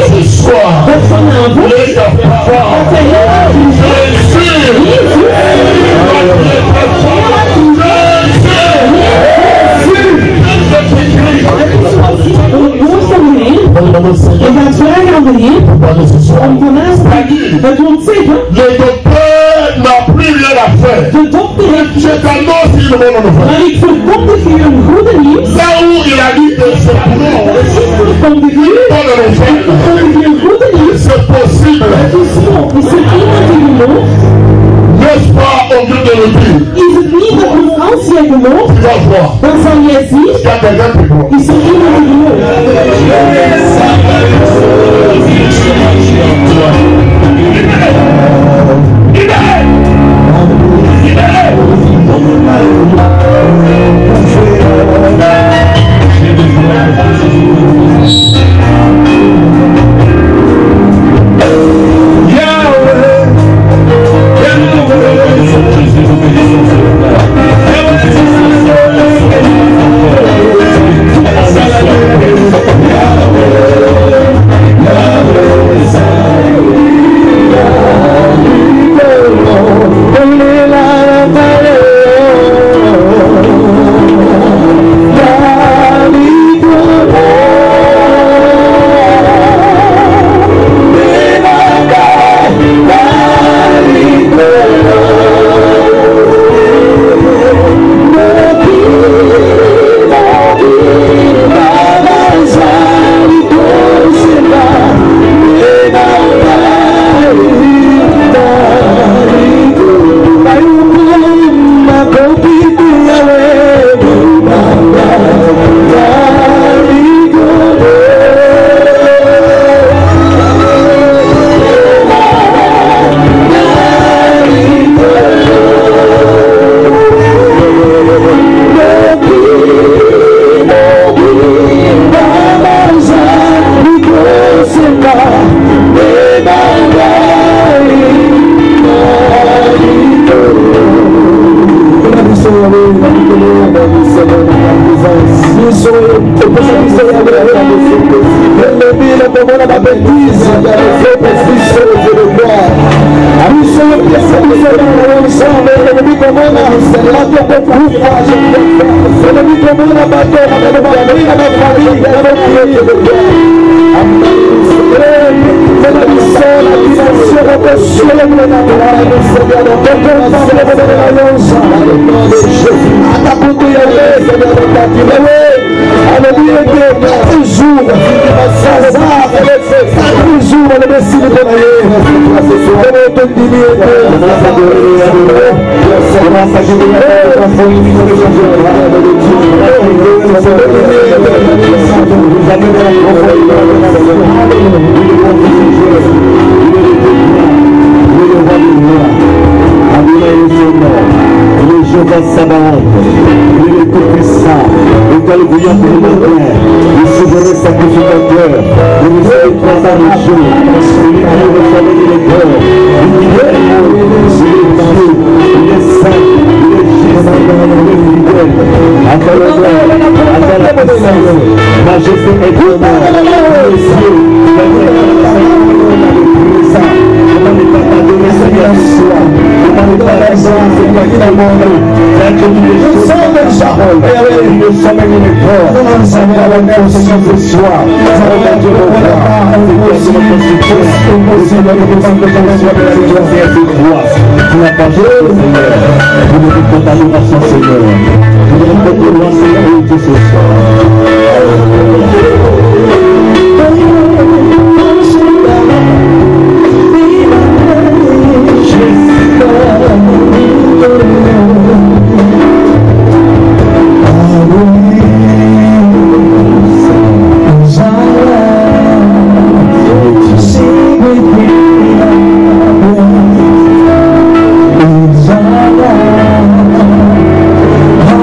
ce soir, les le docteur n'a plus rien à faire. Je t'annonce une bonne nouvelle. Là où il a dit que c'est c'est possible. N'est-ce pas au lieu de le dire? Tu vas voir. Il y a quelqu'un qui voit.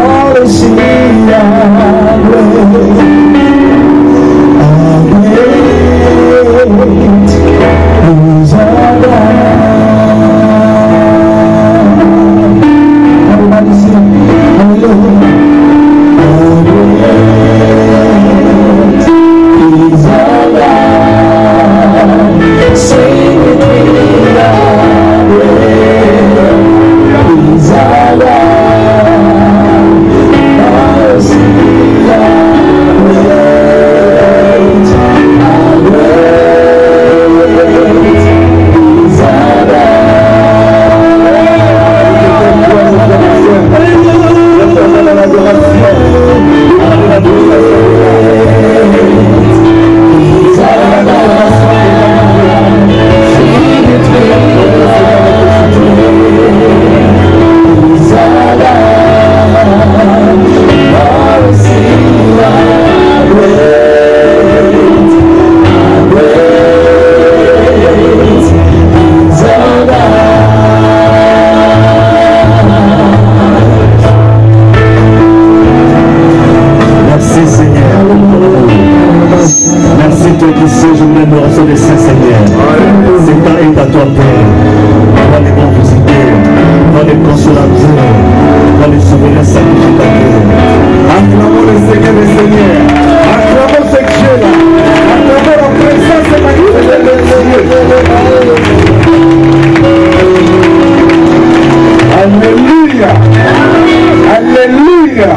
All is in cieux, je voulais me recevoir des saints Seigneur. C'est ta et à toi, Père. Va les bons visiter, va les consolateurs, va les souverains sacrificateurs. Acclamons le Seigneur, le Seigneur. Acclamons ce Dieu-là. Acclamons la présence magnifique de Dieu. Alléluia. Alléluia.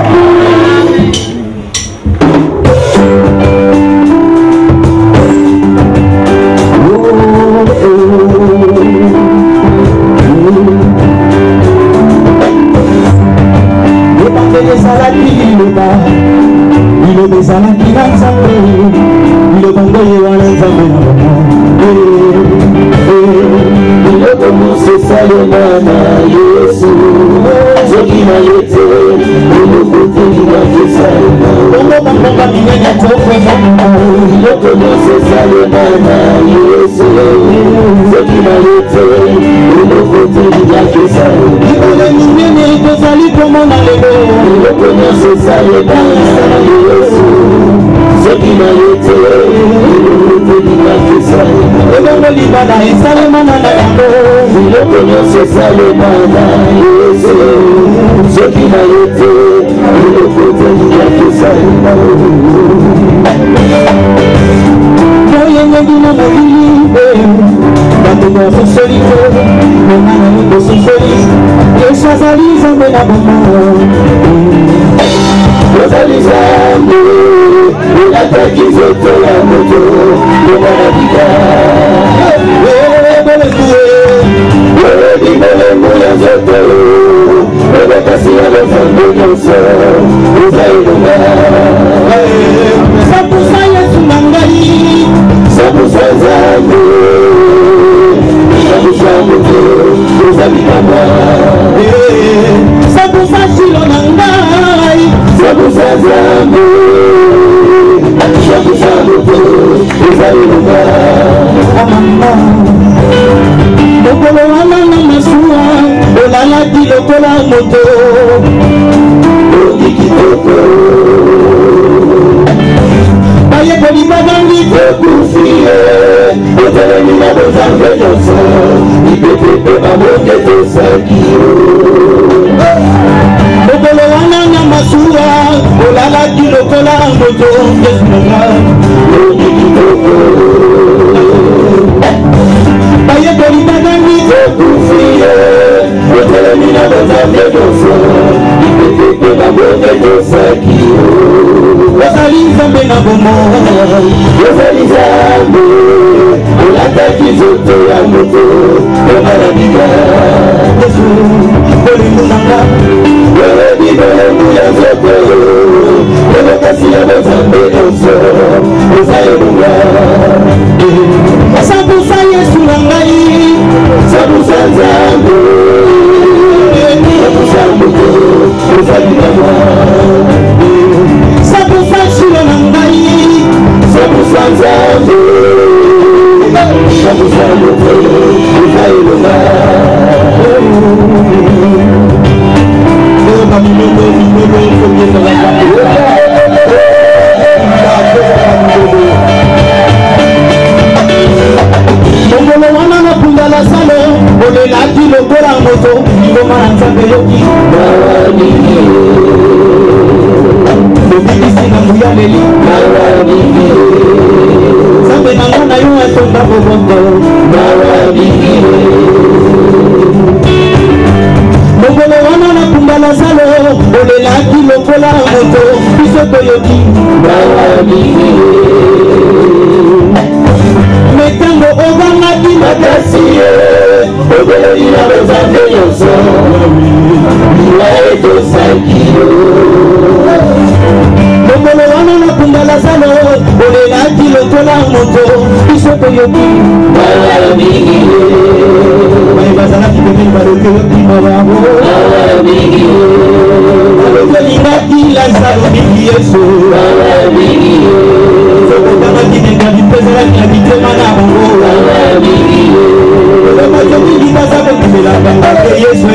Yesu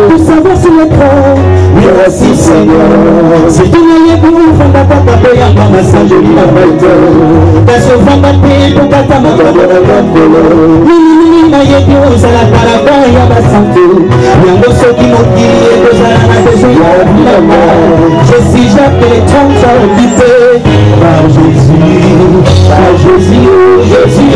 Pour savoir si le corps, merci Seigneur. Si tu n'avais pas vous faire ta paix à ma massage, je lui m'appelle. T'as souvent ma paix pour ta main de la grande. Na yetu usala parabaya ya basantu yango soki mokili ekozala na besoin ya bilamba. Je suis j'appelle ton sang occupé par Jésus, par Jésus, Jésus.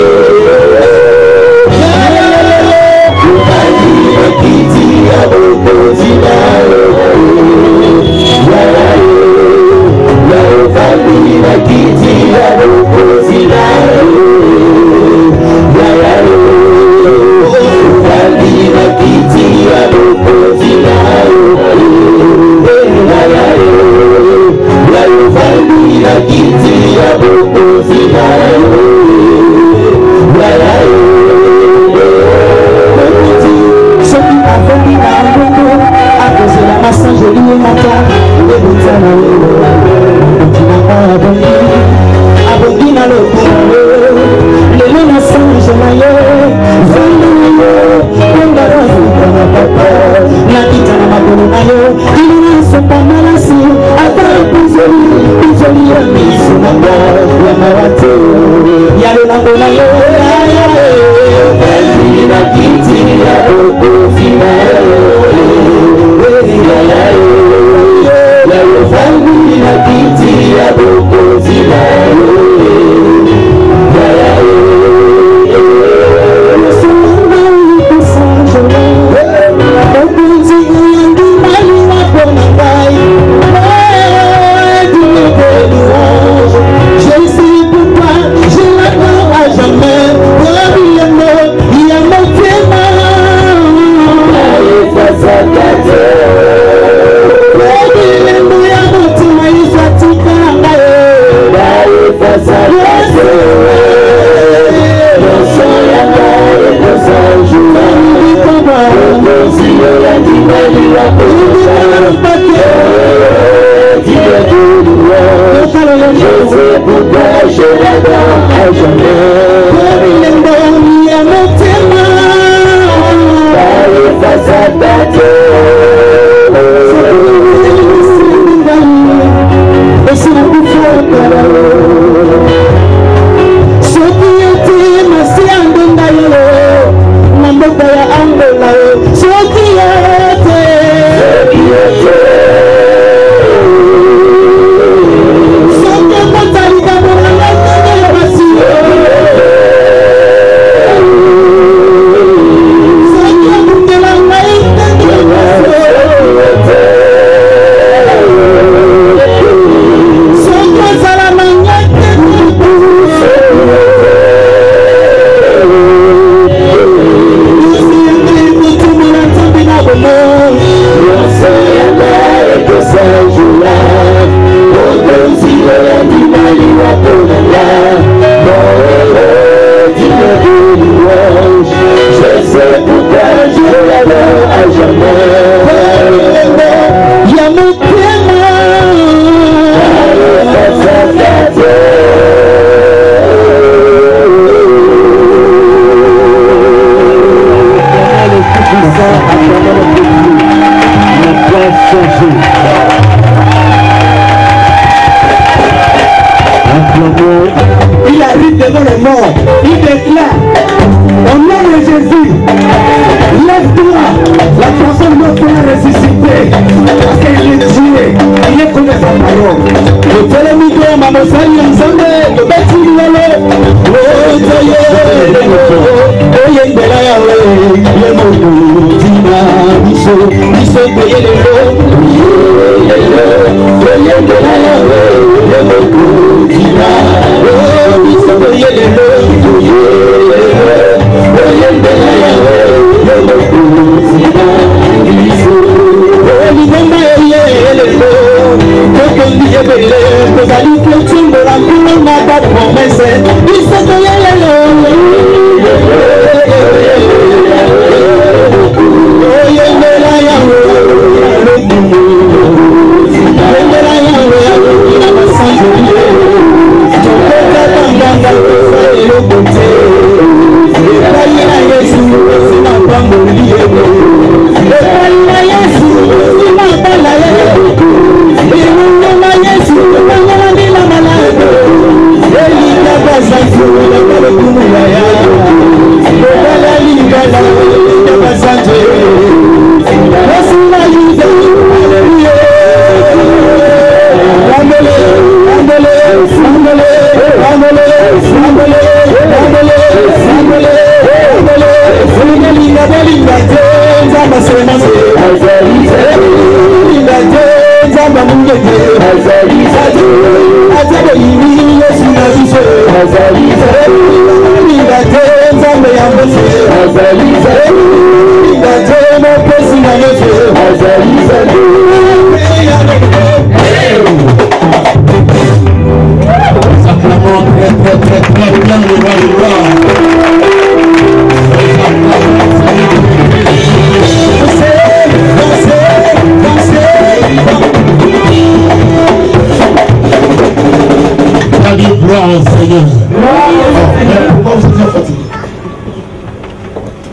Il arrive devant les morts, il déclare au nom de Jésus, lève-toi, la personne doit pouvoir ressusciter parce qu'il est tué, il est comme sa parole. Le télémito, maman Sali, ensemble, le bâti,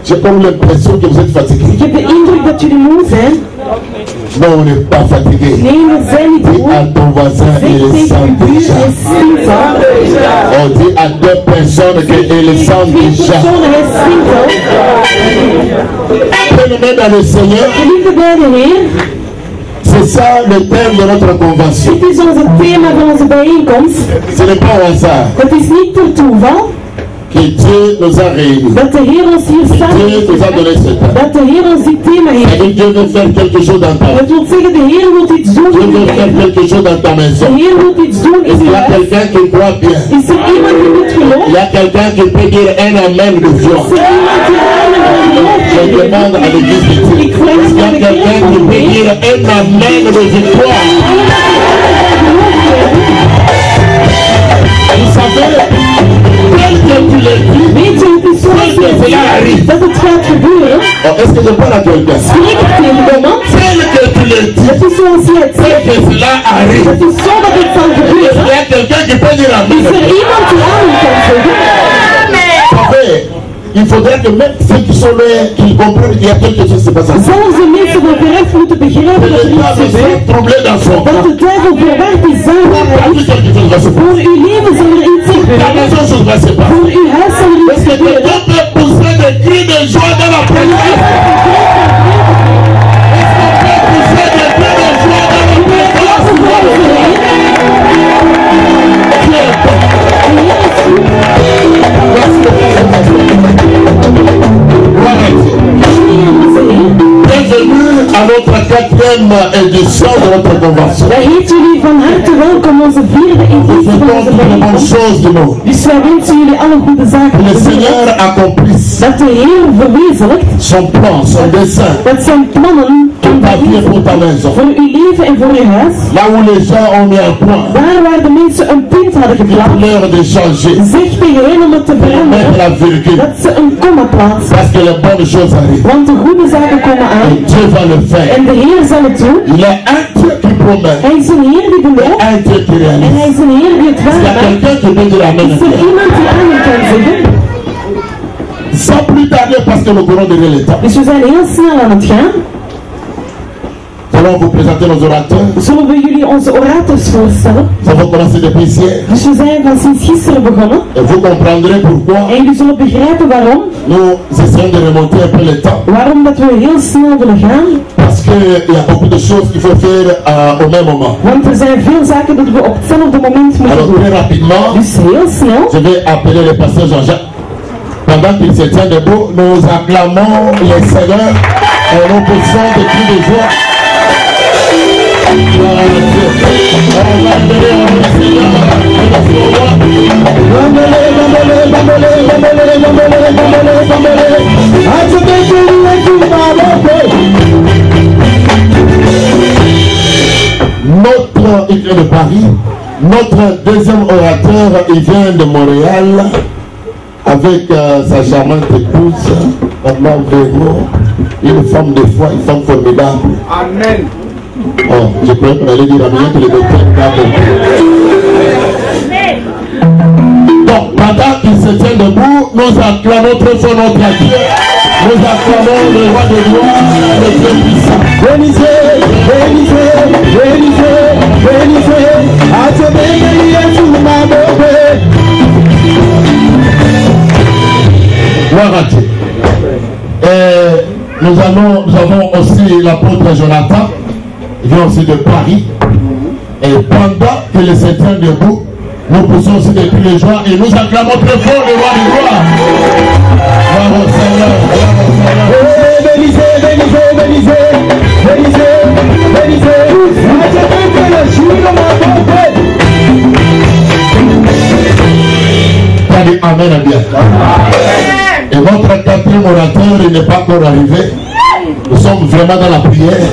J'ai comme l'impression que vous êtes fatigué. Ik heb de indruk dat jullie moe zijn. Non, on n'est pas fatigué. Nee, we zijn niet Dis moe. à ton voisin, Zeg il est tegen sans uw buur, déjà. hij stinkt al. On dit à deux personnes qu'il est sans Twee déjà. personen, hij stinkt al. Prenez dans le Seigneur. Geliefde bij de Heer, C'est ça le thème de notre convention. dit is onze thema van onze bijeenkomst. Ce n'est pas au hasard Het is niet per toeval que Dieu nous a réunis. dat de Heer ons hier staat. Dieu nous a donné ce temps. Dat de Heer ons dit thema heeft. C'est-à-dire Dieu veut faire quelque chose dans ta vie. Dat wil zeggen, de Heer wil iets doen Dieu in veut uw faire leven. quelque chose dans ta De maison. Heer wil iets doen in Il uw y a huis. quelqu'un qui croit bien. Is er iemand die dit Il gelooft? y a quelqu'un qui peut dire un amen de joie. Is er iemand die amen gelooft? Je demande à l'église de Dieu. Ik vraag Il y a naar de quelqu'un kerk qui om peut mee. dire un amen de victoire. Vous savez, tel que tu le dis, Weet je, het is zo tel que cela arrive. dat het gaat gebeuren. Oh, est-ce que je parle à quelqu'un? Spreek het tegen iemand. Tel que tu le dis, Het is zoals je het tel zegt. que cela arrive. Het is zo dat het zal Il gebeuren. y a quelqu'un qui peut dire amen. Is er iemand die amen kan zeggen? Vous savez, il faudrait que même ceux qui sont là, qu'ils comprennent qu'il y a quelque chose qui se passe ensemble. Zelfs de mensen van verref moeten begrijpen dat er Le iets diable gebeurt. s'est troublé dans son Dat camp. de duivel verward is Pas zijn. plus quelque chose va se passer. Voor uw leven zal er iets La gebeuren. maison chose va se passer. Voor uw huis zal er iets Est-ce que gebeuren. quelqu'un peut pousser des cris de joie dans la présence? Pousser des cris de joie dans la présence. Dieu est bon. Gloire à Dieu. Bienvenue à notre 4e édition de notre convention. Wij heten jullie van harte welkom onze vierde Nous editie van souhaitons onze toutes les bonnes bijeenkomst. choses du monde. Dus wij wensen jullie alle goede zaken. Que le Seigneur accomplisse Dat de Heer verwezenlijkt son plan, son dessein, dat zijn plannen pour ta vie et pour ta maison. voor uw leven en voor uw huis, Là où les gens ont mis un point, daar waar de mensen een punt hadden il est geplaatst, l'heure de changer, zeg tegen hen om het te de mettre veranderen, la virgule, dat ze een komma plaatsen. parce que les bonnes choses arrivent. Want de goede zaken komen aan Et Dieu va le faire. en de Heer zal het doen. Il est un Dieu qui promet, Hij is een Heer die belooft un Dieu qui en réalise. hij is een Heer die het Il y a waar maakt. quelqu'un qui peut dire amen. Is er iemand die amen kan zeggen? Sans plus tarder, parce que nous courons derrière l'état. Dus we zijn heel snel aan het gaan. Nous allons vous présenter nos orateurs. Zullen we jullie onze orators voorstellen? Nous avons commencé depuis hier. Dus we zijn van sinds gisteren begonnen. Et vous comprendrez pourquoi En jullie zullen begrijpen waarom. nous essayons de remonter un peu le temps. Waarom dat we heel snel willen gaan. Parce qu'il y a beaucoup de choses qu'il faut faire au même moment. Want er zijn veel zaken dat we op hetzelfde moment moeten Alors doen. très rapidement, Dus heel snel. je vais appeler le pasteur Jean-Jacques. Pendant qu'il se tient debout, nous acclamons les seigneurs et nous poussons des cris de joie. Gloire à Dieu. On va appeler le Seigneur et notre roi. Bambele, bambele, bambele, bambele, bambele, bambele, bambele. Notre, il vient de Paris. Notre deuxième orateur, il vient de Montréal avec sa charmante épouse, Maman Véro, une femme de foi, une femme formidable. Amen. Oh, je croyais qu'on allait dire à bien que le docteur donc, pendant qu'il se tient debout, nous acclamons très fort notre Dieu. Nous acclamons le roi de gloire, le Dieu puissant. Bénissez, bénissez, bénissez, bénissez. À ce béni, sous ma beauté. Gloire à Dieu. Et nous avons aussi l'apôtre Jonathan, il vient aussi de Paris. Et pendant qu'il se tient debout, Nous poussons aussi des cris de joie et nous acclamons très fort le roi des gloires. Bravo Seigneur, bravo Seigneur. Bénisez, bénisez, bénisez, bénisez, bénisez. Pas dit amen à bien. Et votre quatrième orateur, il n'est pas encore arrivé. Nous sommes vraiment dans la prière.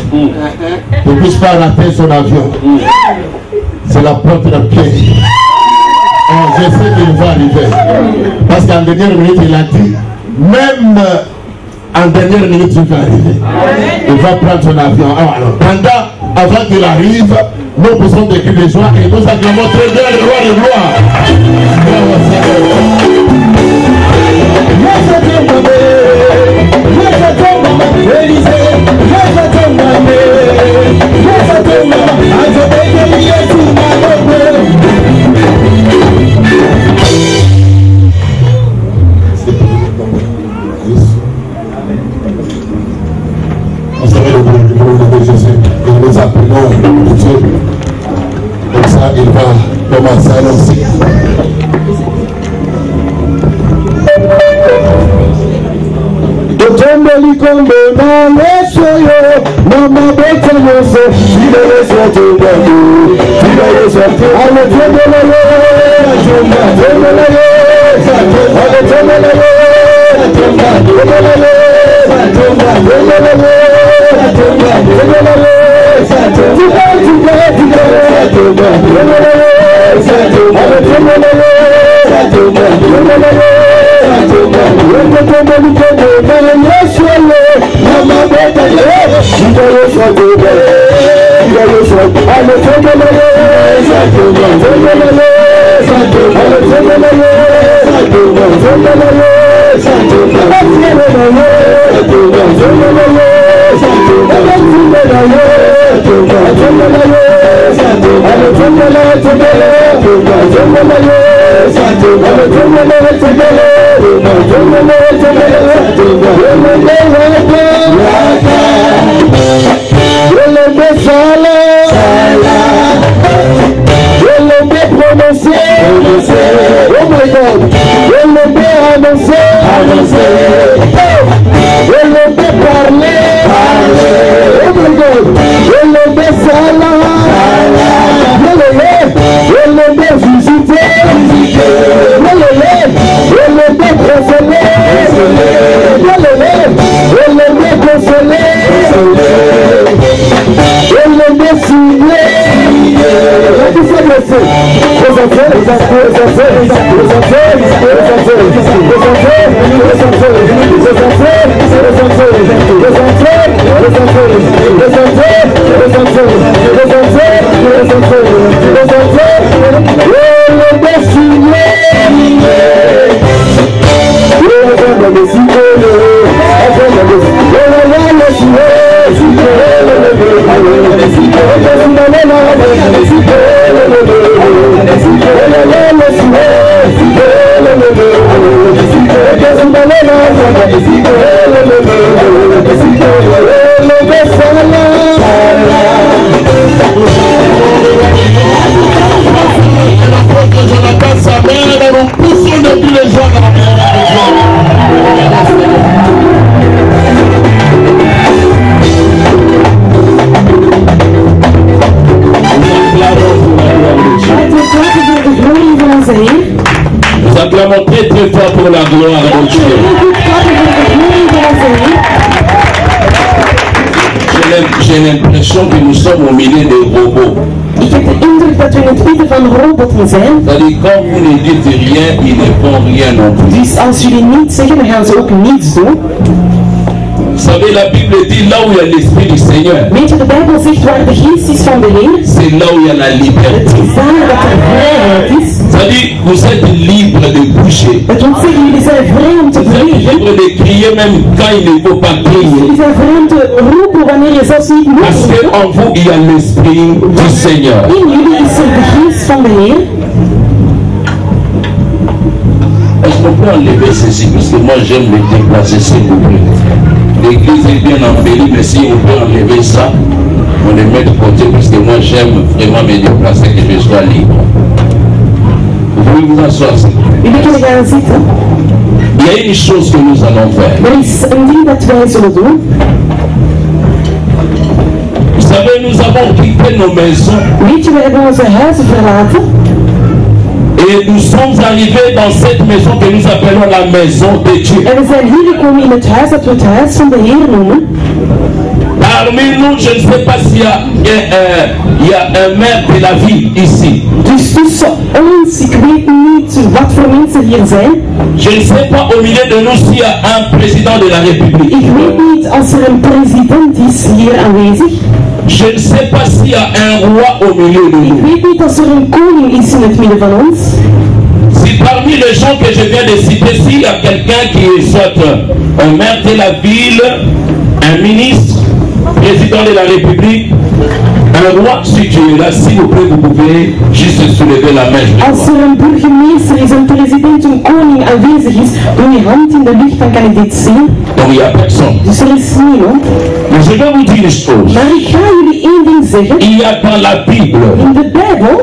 Ne puisse pas rater son avion. C'est la porte de pied. Je sais qu'il va arriver. Parce qu'en dernière minute, il a dit, même en dernière minute, il va arriver. Il va prendre son avion. Alors, avant qu'il arrive, nous poussons des cris de joie et nous acclamons très bien le roi de gloire. Vous savez le nom de Jésus, nous les appelons Dieu. Comme ça, il va commencer à annoncer. Tombe likombe na Yesu yo, mama bete Yesu, ila Yesu atumbani, ila Yesu atumbani, ale tembele yo, tembele yo, ale tembele yo, tembele yo, Nous acclamons très très fort pour la gloire de Dieu. J'ai l'impression que nous sommes au milieu des robots. Ik heb de indruk dat we in het midden van robotten zijn. C'est-à-dire quand vous ne dites rien, ils ne font rien non plus. Dus als jullie niets zeggen, dan gaan ze ook niets doen. Vous savez, la Bible dit là où il y a l'Esprit du Seigneur, Weet je, de Bijbel zegt waar de geest is van de Heer, c'est là où il y a la liberté. het is daar dat er vrijheid is. C'est-à-dire, vous êtes libre de bouger. Het wil zeggen, jullie zijn vrij om te Vous êtes bewegen. libre de crier même quand il ne faut pas crier. Jullie zijn vrij om te roepen wanneer je zelfs niet moet Parce roepen. qu'en vous, il y a l'Esprit du Seigneur. In jullie is er de geest van de Heer. Est-ce qu'on peut enlever ceci? Parce que moi, j'aime me déplacer, s'il vous plaît. L'église est bien embellie, mais si on peut enlever ça, on les met de côté parce que moi j'aime vraiment me déplacer, que je sois libre. pouvez vous asseoir. Jullie kunnen gaan zitten. Il y a une chose que nous allons faire. Er is een ding dat wij zullen doen. Vous savez, nous avons quitté nos maisons. Weet je, we hebben onze huizen verlaten. Et nous sommes arrivés dans cette maison que nous appelons la maison de Dieu. En we zijn hier gekomen in het huis dat we het huis van de Heer noemen. Parmi nous, je ne sais pas s'il y a un maire de la ville ici. Dus tussen ons, ik weet niet wat voor mensen hier zijn. Je ne sais pas au milieu de nous s'il y a un président de la République. Ik weet niet als er een president is hier aanwezig. Je ne sais pas s'il y a un roi au milieu de Ik nous. weet niet als er een koning is in het midden van ons. Si parmi les gens que je viens de citer, s'il y a quelqu'un qui est soit un maire de la ville, un ministre, président de la République, un roi, si tu es là, s'il vous plaît, vous pouvez juste soulever la main. Als er een burgemeester is, een president, een koning aanwezig is, doe je hand in de lucht, dan kan ik dit zien. Donc il n'y a personne. Dus er is niemand. Mais je vais vous dire une chose. Maar ik ga jullie één ding zeggen. Il y a dans la Bible, In de Bijbel,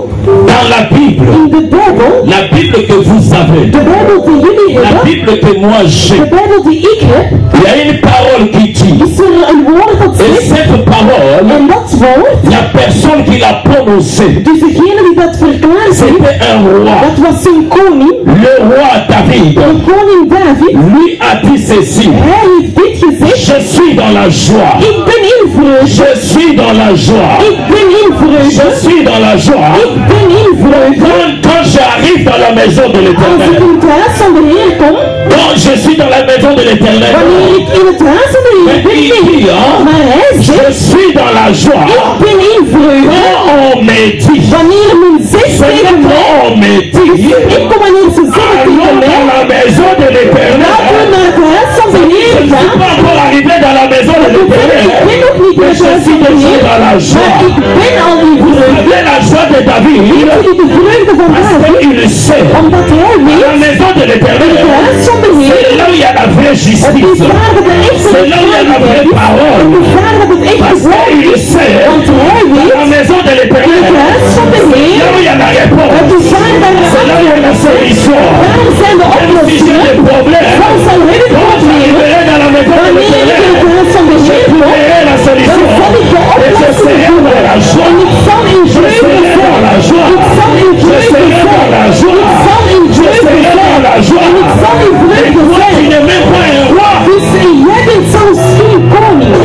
la Bible que vous avez, de Bijbel die jullie la hebben, Bible que moi j'ai, de Bijbel die ik heb, il y a une parole qui dit, is er een woord dat et zegt, cette parole, en dat woord, la personne qui l'a prononcée, dus degene die dat verklaard heeft, c'était un roi, dat was een koning, le roi David. de koning David. Lui a dit ceci: Hij heeft dit gezegd, je suis dans la joie, ik ben in vreugde, je suis dans la joie, ik ben in je vreugde, suis dans la joie. ik ben in vreugde. Quand j'arrive dans la maison de Als ik l'Éternel, in het huis van de Heer kom, quand je suis dans la maison de l'Éternel, wanneer ik in het huis van de Heer mais il ben, dit, hein, maar hij je zegt, suis dans la joie. ik ben in vreugde. Quand on me dit, Wanneer men zegt c'est tegen mij, quand on me dit, ik kom wanneer ze zeggen tegen allons dans mij, la maison de laten we l'Éternel. naar het huis van de Je Heer ne suis gaan. pas encore arrivé dans la maison de Ik l'Éternel. ben nog niet in Mais het je huis suis van de déjà Heer, dans la maar joie. ik ben al in vreugde. C'est la joie de David. Weet jullie de vreugde van Parce David? qu'il sait, Omdat hij la weet, maison de in l'Éternel, het huis van de c'est Heer, là où il y a la vraie het is justice. daar dat de echte C'est là où il y a la vraie rechtvaardigheid is. parole. Het is daar dat het echte Parce woord qu'il is. sait, Want hij la weet, maison de in het l'Éternel, huis van de là Heer, où il y a la het réponse. is daar dat de C'est là où il y a la solution. daar zijn de Même si j'ai des oplossingen. problèmes, Soms al heb ik quand problemen. j'arriverai dans la maison de Wanneer ik in het l'Éternel, huis van de je Heer kom, trouverai la dan solution. zal ik de Et je oplossing serai vinden. dans la joie. En ik zal in Je vreugde serai dans la zijn. joie. Ik zal in Je vreugde serai dans zijn. la joie. Ik zal in Je vreugde serai dans zijn. la joie. En ik zal in Et vreugde toi, tu zijn. n'es même pas un roi. Dus jij bent zelfs geen koning.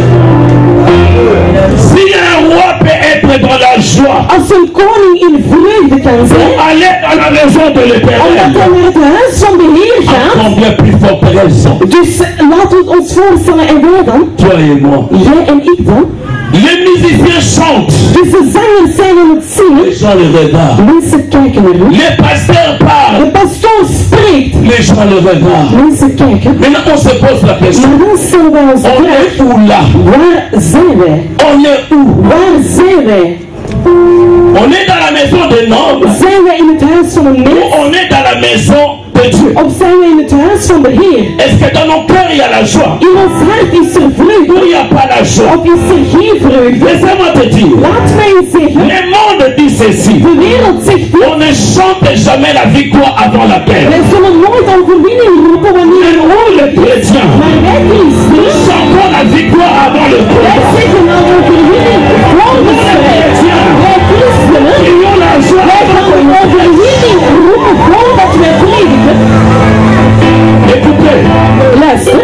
Si un roi peut être dans la joie, Als een koning in vreugde kan zijn, aller dans la maison de omdat l'Éternel, hij naar het huis van de Heer gaat, combien plus forte raison, dus laten we ons voorstellen en wij dan, toi et moi. jij en ik dan, Les musiciens chantent, dus de zangers zijn aan het zingen, les gens le regardent. mensen kijken naar u, Les pasteurs parlent, de pastoor spreekt, les gens le regardent. mensen kijken, Maintenant, on se pose la question, maar dan stellen wij ons de on vraag, est où là? waar zijn wij? On est où? Waar zijn wij? On est dans la maison de Nom, Zijn wij in het huis van een ou mens? on est dans la maison de Dieu? Of zijn wij in het huis van de Heer? Est-ce que dans nos cœurs il y a la joie? In ons hart is er Ou vreugde, il n'y a pas la joie? of is er geen vreugde? Laissez-moi te dire, Laat mij eens zeggen, le monde dit ceci, de wereld zegt dit, on ne chante jamais la victoire avant la paix. wij zullen nooit overwinning roepen wanneer Mais nous, les chrétiens, maar wij christenen, chantons la victoire avant le wij combat. zeggen nou overwinning voor de strijd. Wij christenen, Ayons la joie wij gaan avant le combat. overwinning roepen voordat wij prediken. Écoutez, Luister,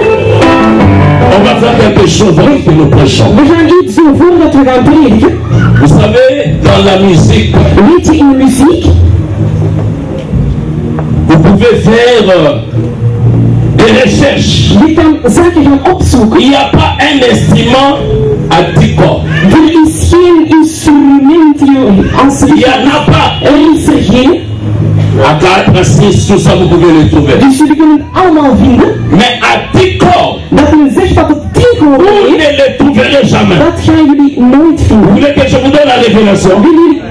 on va faire quelque chose avec que nous prêchons. we gaan iets doen voordat we gaan prediken. Vous savez, dans la musique, Weet je, in de muziek, vous pouvez faire des recherches. je kan zaken gaan opzoeken. Il n'y a pas un instrument à 10 cordes. Er is geen instrument als Il n'y en a pas. er is er geen. À 4, à 6, tout ça, vous pouvez le trouver. Dus jullie kunnen het allemaal vinden. Mais à 10 cordes, Dat men zegt dat het 10 vous koren ne heeft, le trouverez jamais. dat gaan jullie nooit Vous vinden. voulez que je vous donne la révélation?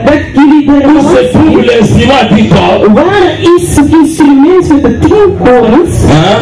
Dat jullie de Où se trouve revelatie, l'instrument à 10 cordes? waar is het instrument met de 10 korens? Hein?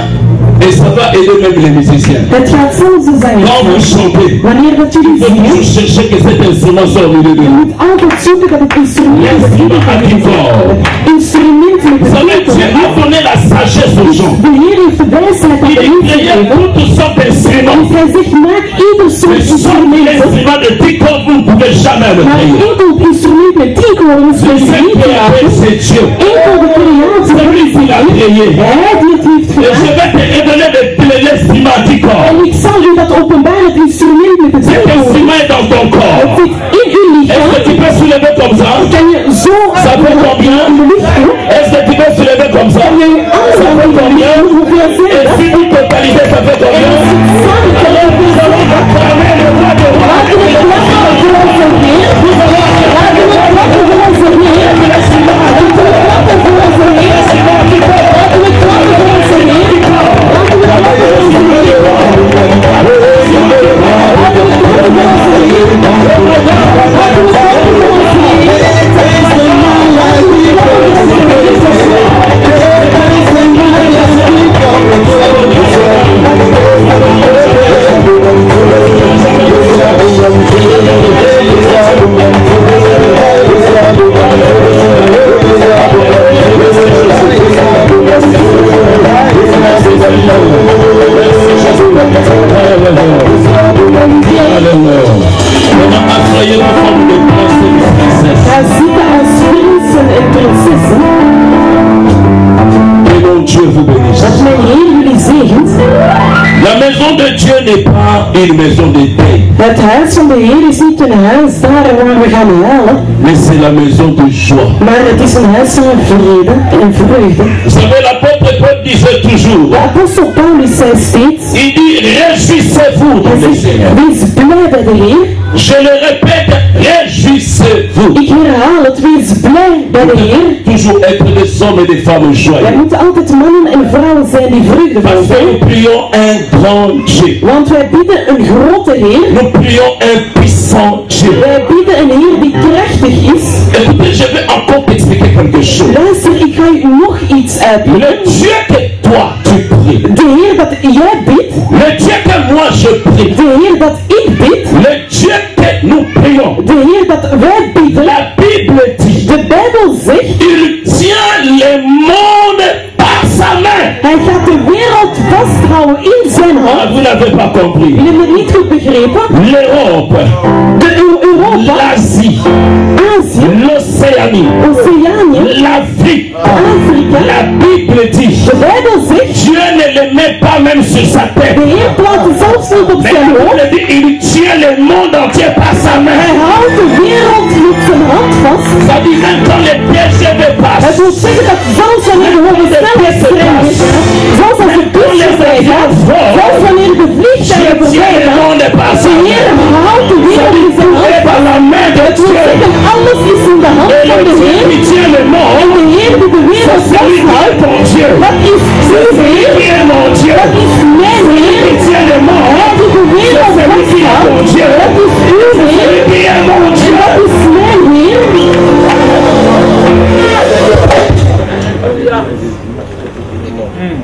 Et ça va aider même les musiciens. Het gaat zelfs de Quand zangers. vous chantez, Wanneer dat jullie il faut zingen, toujours chercher que cet instrument soit au milieu de je vous. moet altijd zoeken dat het instrument L'instrument à 10 cordes. het instrument met Vous savez, Dieu a donné la sagesse aux gens. De Heer heeft de wijsheid aan Il de dit mensen créez gegeven. toutes sortes d'instruments. En hij zegt, maak ieder soort Mais sauf instrumenten. l'instrument de 10 cordes, vous ne pouvez jamais le Maar créer. enkel het instrument met 10 korens kun je C'est niet qui a fait, maken. c'est Dieu. Enkel de creatie C'est lui qui l'a créé. hij die het heeft Et je gedaan. vais te révéler l'instrument à 10 cordes. En ik zal u dat openbaren, het instrument met de 10 Cet korens. instrument est dans ton Het corps. zit in uw Est-ce que tu lichaam. peux soulever comme ça? Kan je zo Ça fait combien? in de lucht doen? Est-ce que tu peux soulever comme ça? Kan je je Ça armen fait in de combien? lucht doen? Hoeveel zijn Et dat? si vous totalisez, ça fait En combien? als het samen kan je hoeveel zijn dat? Acclamez le roi des rois. Laten we klappen voor onze Heer. Laten we klappen voor onze Heer. Laten we klappen voor onze Heer. Laten we klappen voor onze Heer. Laten we klappen voor onze Heer. Ga zitten als prinsen en prinsessen. Et mon Dieu vous bénisse. Dat mijn Heer jullie zegent. La maison de Dieu n'est pas une maison de deuil, Het huis van de Heer is niet een huis daar waar we gaan huilen, mais c'est la maison de joie. maar het is een huis van vrede en vreugde. Vous savez, l'apôtre Paul disait toujours, De apostel Paulus zei steeds, il dit, réjouissez-vous dans le Seigneur. wees blij bij de Heer. Je le répète, réjouissez-vous. Ik herhaal het, wees blij bij de Heer. Toujours être des hommes et des femmes Wij joyeux. moeten altijd mannen en vrouwen zijn die vreugdevol Parce que zijn. nous prions un grand Dieu. Want wij bieden een grote Heer. Nous prions un puissant Dieu. Wij bieden een Heer die krachtig is. Écoutez, je vais encore t'expliquer quelque chose. Luister, ik ga u nog iets uitleggen. Le Dieu que toi tu pries, De Heer dat jij bidt, le Dieu que moi je prie, de Heer dat ik bid, le Dieu que nous prions, de Heer dat wij bidden, la Bible dit, de Bijbel zegt, il tient le monde par sa main. hij gaat de wereld vasthouden in zijn Ah, hand. vous n'avez pas compris. Jullie hebben het niet goed begrepen. L'Europe, De Europa, l'Asie, Azië, l'Océanie, Oceanië, l'Afrique, Afrika. la Bible dit, De Bijbel zegt, Dieu ne le met pas même sur sa tête. de Heer plaatst het zelfs niet op Mais zijn la hoofd. Bible dit, il tient le monde entier par sa Hij main. houdt de wereld met zijn hand vast. Ça dit même quand les TGV Het passent, wil zeggen dat zelfs wanneer de hoge snelheidstrein is, zelfs als de bus voorbij gaat, zelfs wanneer de Dieu vliegtuigen tient voorbij le gaan, monde par sa de main. Heer houdt de wereld in zijn hand Et par vast. la main de Het wil Dieu. zeggen, alles is in de hand Et van le de Dieu Heer. qui tient le En monde, de Heer die de wereld c'est celui qui vasthoudt, est mon Dieu. dat is uw Heer, Qui est mon Dieu. dat is mijn Heer. Qui tient le monde, Hij die de wereld c'est celui qui est mon vasthoudt, Dieu. dat is uw Heer. Celui qui est mon En Dieu. dat is mijn Heer.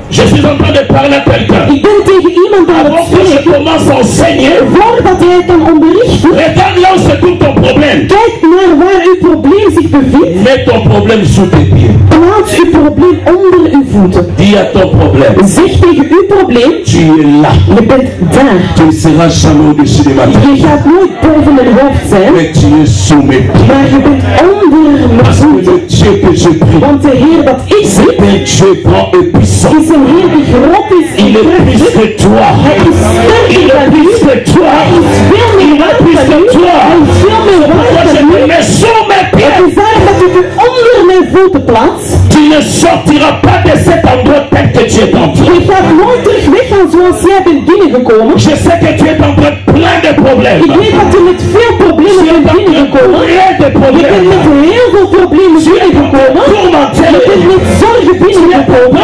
Je suis en train de parler à quelqu'un. Ik ben tegen iemand aan het Avant que je spreken. commence à enseigner, Voordat jij het kan onderrichten, regarde là où se trouve ton problème. kijk naar waar uw probleem zich bevindt. Mets ton problème sous tes pieds. Plaats uw probleem onder uw voeten. Dis à ton problème, Zeg tegen uw probleem, tu es là. je bent daar. Tu ne seras jamais au-dessus de ma tête. Je gaat nooit boven mijn hoofd zijn, Mais tu es sous mes pieds. maar je bent onder mijn Parce que voeten. le Dieu que je prie, Want de Heer dat ik c'est zie, un Dieu grand et puissant. is een Heer die groot is en Il est plus krachtig. que toi. Hij is sterker Il est dan u. plus que toi. Hij is veel meer waard plus dan que u. toi. Hij is veel meer Moi, waard je dan te u. mets sous mes Het pieds. is daarom dat ik u onder mijn voeten plaats. Tu ne sortiras pas de cet endroit tel que tu es entré. Je gaat nooit terug weggaan zoals jij bent binnengekomen. Je sais que tu es en train plein de problèmes. Ik weet dat je met veel problemen bent binnengekomen. Plein de Je bent problèmes. met heel veel problemen binnengekomen. Tourmenté. Je bent met zorgen binnengekomen.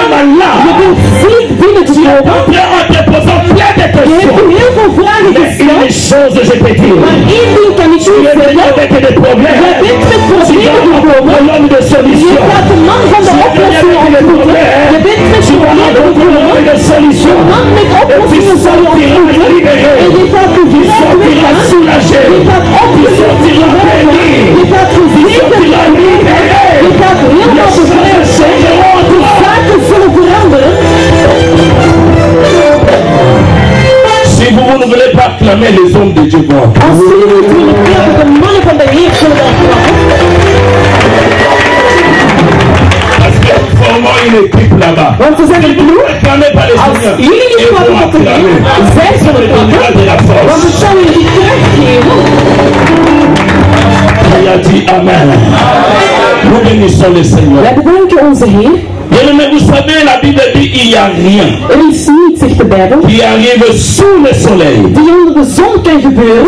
Je bent ziek binnengekomen. Plein en te posant plein de Je hebt questions. u heel veel vragen Mais gesteld. une chose, je peux dire. Maar één ding kan ik Tu u es venu zeggen. avec des problèmes. Jij bent met Tu problemen vas gekomen. avoir l'homme de Je solution. gaat de man van de oplossing ontmoeten. Je bent met Tu vas problemen avoir gekomen. l'homme de solution. Man met oplossingen zal je ontmoeten. En je gaat de Tu vrijheid sortiras weggaan. soulagé. Je gaat opgelucht weggaan. Je gaat verzekerd worden. Je gaat helemaal bevrijd zijn. jamais les hommes de Dieu vont entrer. Parce que formons une équipe là-bas. Ils vont réclamer par les Seigneurs. Ils vont acclamer. C'est le Seigneur de la force. Qui a dit Amen. Nous bénissons le Seigneur. Bien-aimés, vous savez, la Bible dit il n'y a rien qui arrive sous le soleil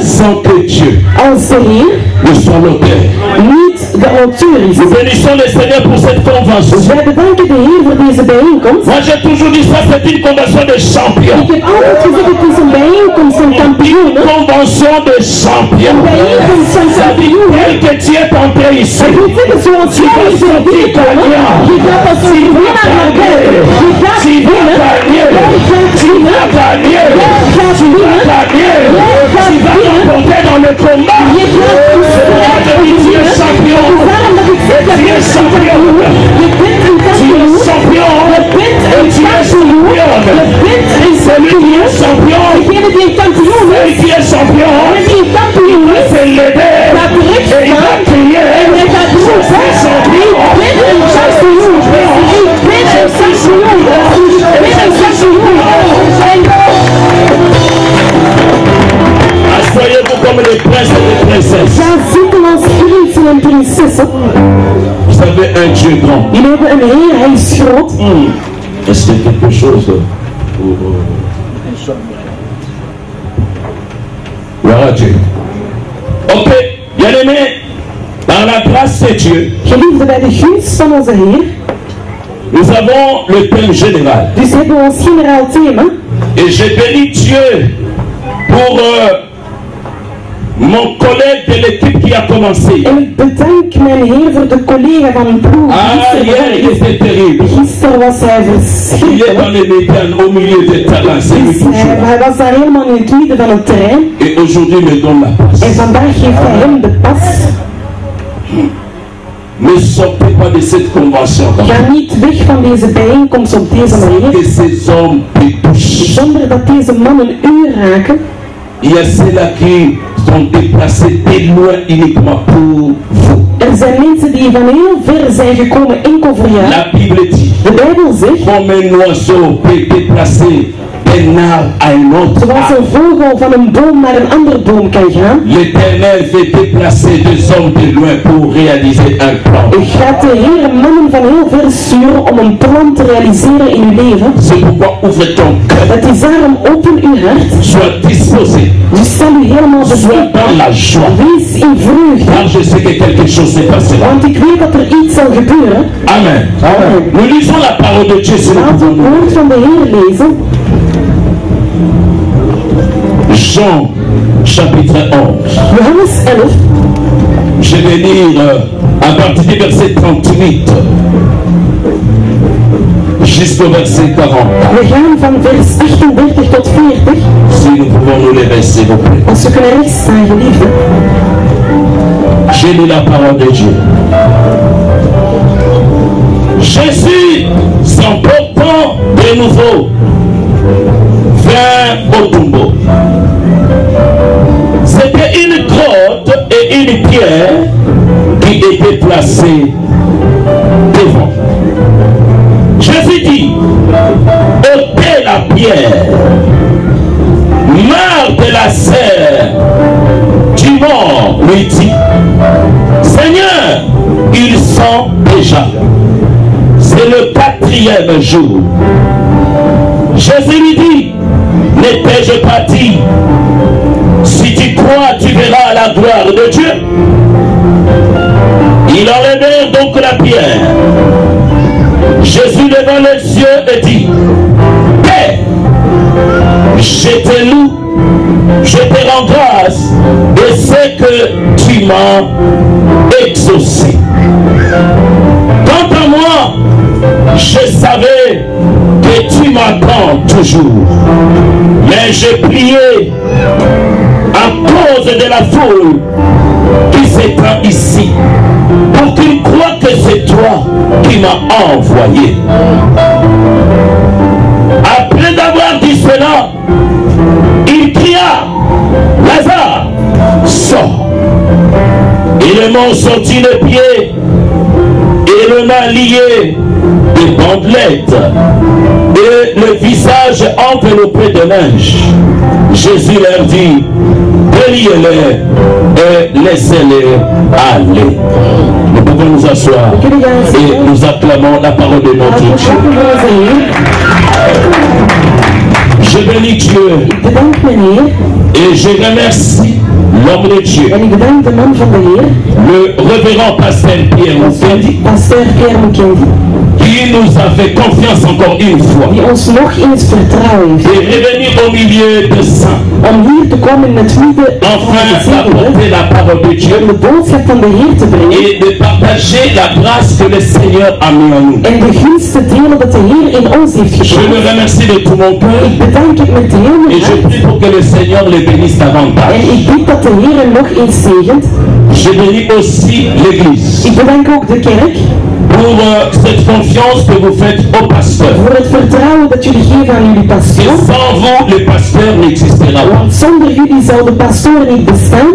sans que Dieu ne soit l'auteur. Nous bénissons le Seigneur pour cette convention. Moi j'ai toujours dit ça, c'est une convention de champions. Une convention de champions. Ça dit tel que tu es entré ici, tu vas sortir gagnant. Tu vas gagner. Tu vas gagner. Tu vas gagner. Tu vas gagner. Tu vas remporter dans le combat. Tu es champion. Tu es champion. Tu es champion. Et tu es championne. Celui qui est champion. Celui qui est champion. Il va se lever. Et il va crier. Je suis champion. Soyez-vous comme les princes et les princesses. Vous avez un Dieu grand. Est-ce qu'il y a quelque chose pour... Gloire à Dieu. Ok, bien aimé, dans la grâce de Dieu, nous avons le thème général. Et j'ai béni Dieu pour mon collègue de l'équipe qui a commencé. Hier, il était terrible. Il est dans les médias, au milieu des talents. C'est lui toujours là. Et aujourd'hui, il me donne la place. Ne sortez pas de cette convention. Que ces hommes te touchent. Il y a ceux-là qui sont déplacés de loin uniquement pour vous. La Bible dit, comme un oiseau peut déplacer d'un arbre à un autre. L'Éternel fait déplacer des hommes de loin pour réaliser un plan. C'est pourquoi ouvre ton cœur. Sois disposé. Sois dans la joie. Car je sais que quelque chose s'est passé là. Amen. Nous lisons la parole de Dieu sur le Jean chapitre 11. Je vais lire à partir du verset 38 jusqu'au verset 40. Si nous pouvons nous lever, s'il vous plaît. J'ai lu la parole de Dieu. Jésus, s'emportant de nouveau, vint au tombeau. C'était une grotte et une pierre qui était placée devant. Jésus dit, ôtez la pierre. Marthe la sœur du mort lui dit, Seigneur, ils sont déjà. C'est le 4e jour. Jésus lui dit, n'étais-je pas dit, si tu crois, tu verras la gloire de Dieu. Ils enlevèrent donc la pierre. Jésus leva les yeux et dit, Père, je te loue, je te rends grâce de ce que tu m'as exaucé. Quant à moi, je savais que tu m'attends toujours. Mais j'ai prié à cause de la foule qui s'étend ici, pour qu'ils croient que c'est toi qui m'as envoyé. Après avoir dit cela, il cria, seulement sorti le pied et le main lié des bandelettes et le visage enveloppé de linge. Jésus leur dit, déliez-les et laissez-les aller. Nous pouvons nous asseoir et nous acclamons la parole de notre Dieu. Je bénis Dieu et je remercie l'homme de Dieu, le révérend pasteur Pierre Mukendi, qui nous a fait confiance encore une fois die ons nog eens vertrouwen heeft. de revenir au milieu de saints, Om hier te komen in het midden enfin van de d'apporter la parole de Dieu om de boodschap van de Heer te brengen. et de partager la grâce que le Seigneur a mis en nous. En de gunst te delen dat de Heer in ons heeft Je gebracht. le remercie de tout mon cœur Ik bedank het met heel et mijn je hart. prie pour que le Seigneur les bénisse En davantage. ik bid dat de Heer hem nog eens zegent. Je bénis aussi l'Église Ik bedank ook de kerk pour cette confiance que vous faites au pasteur. voor het vertrouwen dat jullie geven aan jullie Et pastoor. sans vous, le pasteur n'existera pas. Want zonder jullie zou de pastoor niet bestaan.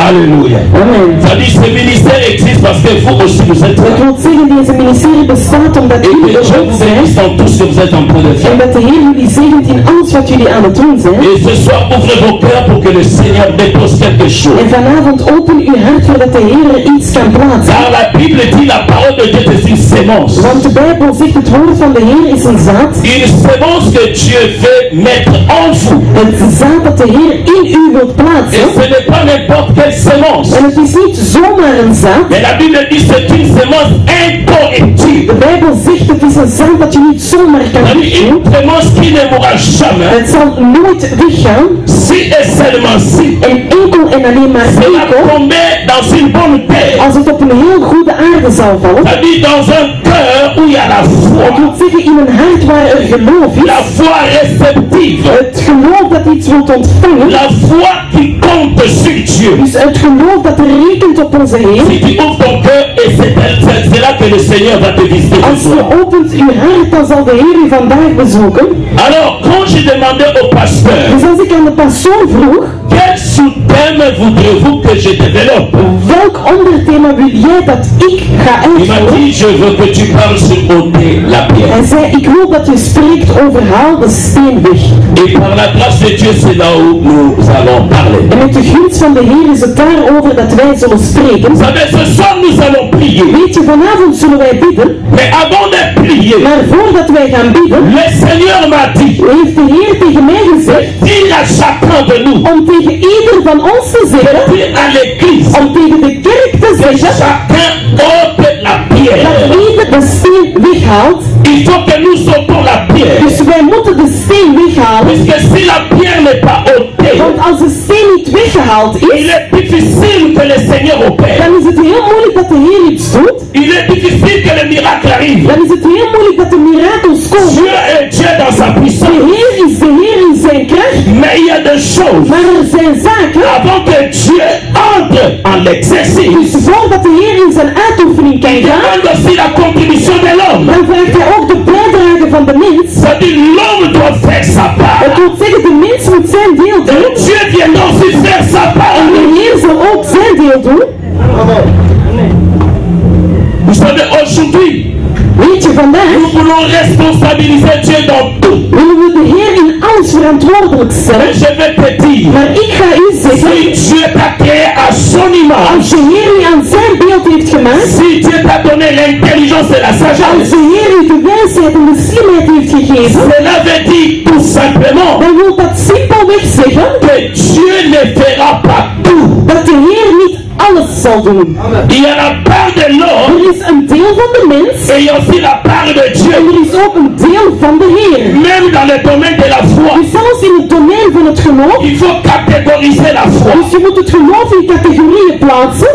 Alléluia. Amen. Ça dit, ce ministère existe parce que vous aussi vous êtes Dat là. wil zeggen, deze ministerie bestaat omdat Et que jullie Dieu er ook vous zijn. bénisse dans tout ce que vous êtes en train de En faire. dat de Heer jullie zegent in alles wat jullie aan het doen zijn. Et ce soir, ouvrez vos cœurs pour que le Seigneur dépose quelque chose. En vanavond open uw hart voordat de Heer er iets kan plaatsen. Car la Bible dit la parole de Dieu est une sémence. Want de Bijbel zegt het woord van de Heer is een zaad. Une sémence que Dieu veut mettre en vous. Het zaad dat de Heer in u wilt Et plaatsen. ce n'est pas n'importe quelle sémence. En het is niet zomaar een zaad. Mais la Bible dit c'est une sémence incorruptible. De Bijbel zegt het is een zaad dat je niet zomaar kan C'est-à-dire wegdoen. une sémence qui ne mourra jamais. Het zal nooit weggaan. Si et seulement si. En enkel en alleen maar Elle va enkel tomber dans une bonne terre. als het op een heel goede aarde zal vallen. C'est-à-dire dans un cœur où il y a la Het foi. wil zeggen in een hart waar er geloof La is. foi réceptive. Het geloof dat iets wilt ontvangen. La foi qui compte sur Dieu. Dus het geloof dat er rekent op onze Heer. Si tu ouvres ton cœur et c'est là que le Seigneur va te visiter ce Als je soir. opent uw hart, dan zal de Heer u vandaag bezoeken. Alors, quand j'ai demandé au pasteur, Dus als ik aan de pastoor vroeg, quel sous-thème voudrez-vous que je développe? welk onderthema wil jij dat ik ga Il m'a uitvoeren? dit, je veux que tu parles sur ôter la pierre. Hij zei, ik wil dat je spreekt over haal de steen weg. Et par la grâce de Dieu, c'est là où nous allons parler. En met de gunst van de Heer is het daarover dat wij zullen spreken. Vous savez, ce soir, nous allons prier. Weet je, vanavond zullen wij bidden, Mais avant de prier, maar voordat wij gaan bidden, le Seigneur m'a dit, heeft de Heer tegen mij gezegd dis à chacun de nous, om tegen ieder van ons te zeggen, dis à l'église, om tegen de kerk te que zeggen, chacun ôte la dat pierre. ieder de steen weghaalt. Il faut que nous ôtons la pierre. Dus wij moeten de steen weghalen. Puisque si la pierre n'est pas ôtée, Want als de steen niet weggehaald il is, est difficile que le Seigneur opère. dan is het heel moeilijk dat de Heer iets doet. Il est difficile que le miracle arrive. Dan is het heel moeilijk dat de mirakels komen. Dieu est Dieu dans sa De puissance. Heer is de Heer in zijn kracht. Mais il y a des choses. Maar er zijn zaken. Avant que Dieu entre en l'exercice, Dus voordat de Heer in zijn uitoefening kan il gaan, demande aussi la contribution de l'homme. dan vraagt hij ook de bijdrage van de mens. C'est-à-dire l'homme doit faire sa part. Het wil zeggen, de mens moet zijn deel doen. Et Dieu viendra aussi faire sa En part. de Heer zal ook zijn deel doen. Vous savez, aujourd'hui, Weet je, vandaag nous voulons responsabiliser Dieu dans tout. willen we de Heer in alles verantwoordelijk Mais stellen. je vais te dire, Maar ik ga u zeggen, si Dieu t'a créé à son image, als de Heer u aan zijn beeld heeft gemaakt, si Dieu t'a donné l'intelligence et la als sagesse, de Heer u de wijsheid en de slimheid heeft gegeven, cela veut dire tout simplement dan wil dat simpelweg zeggen que Dieu ne fera pas tout. dat de Heer niet alles zal doen. Il y a la part de l'homme Er is een deel van de mens et il y a aussi la part de en Dieu. er is ook een deel van de Heer. Même dans le domaine de la foi, Dus zelfs in het domein van het geloof, il faut catégoriser la foi. dus je moet het geloof in categorieën plaatsen.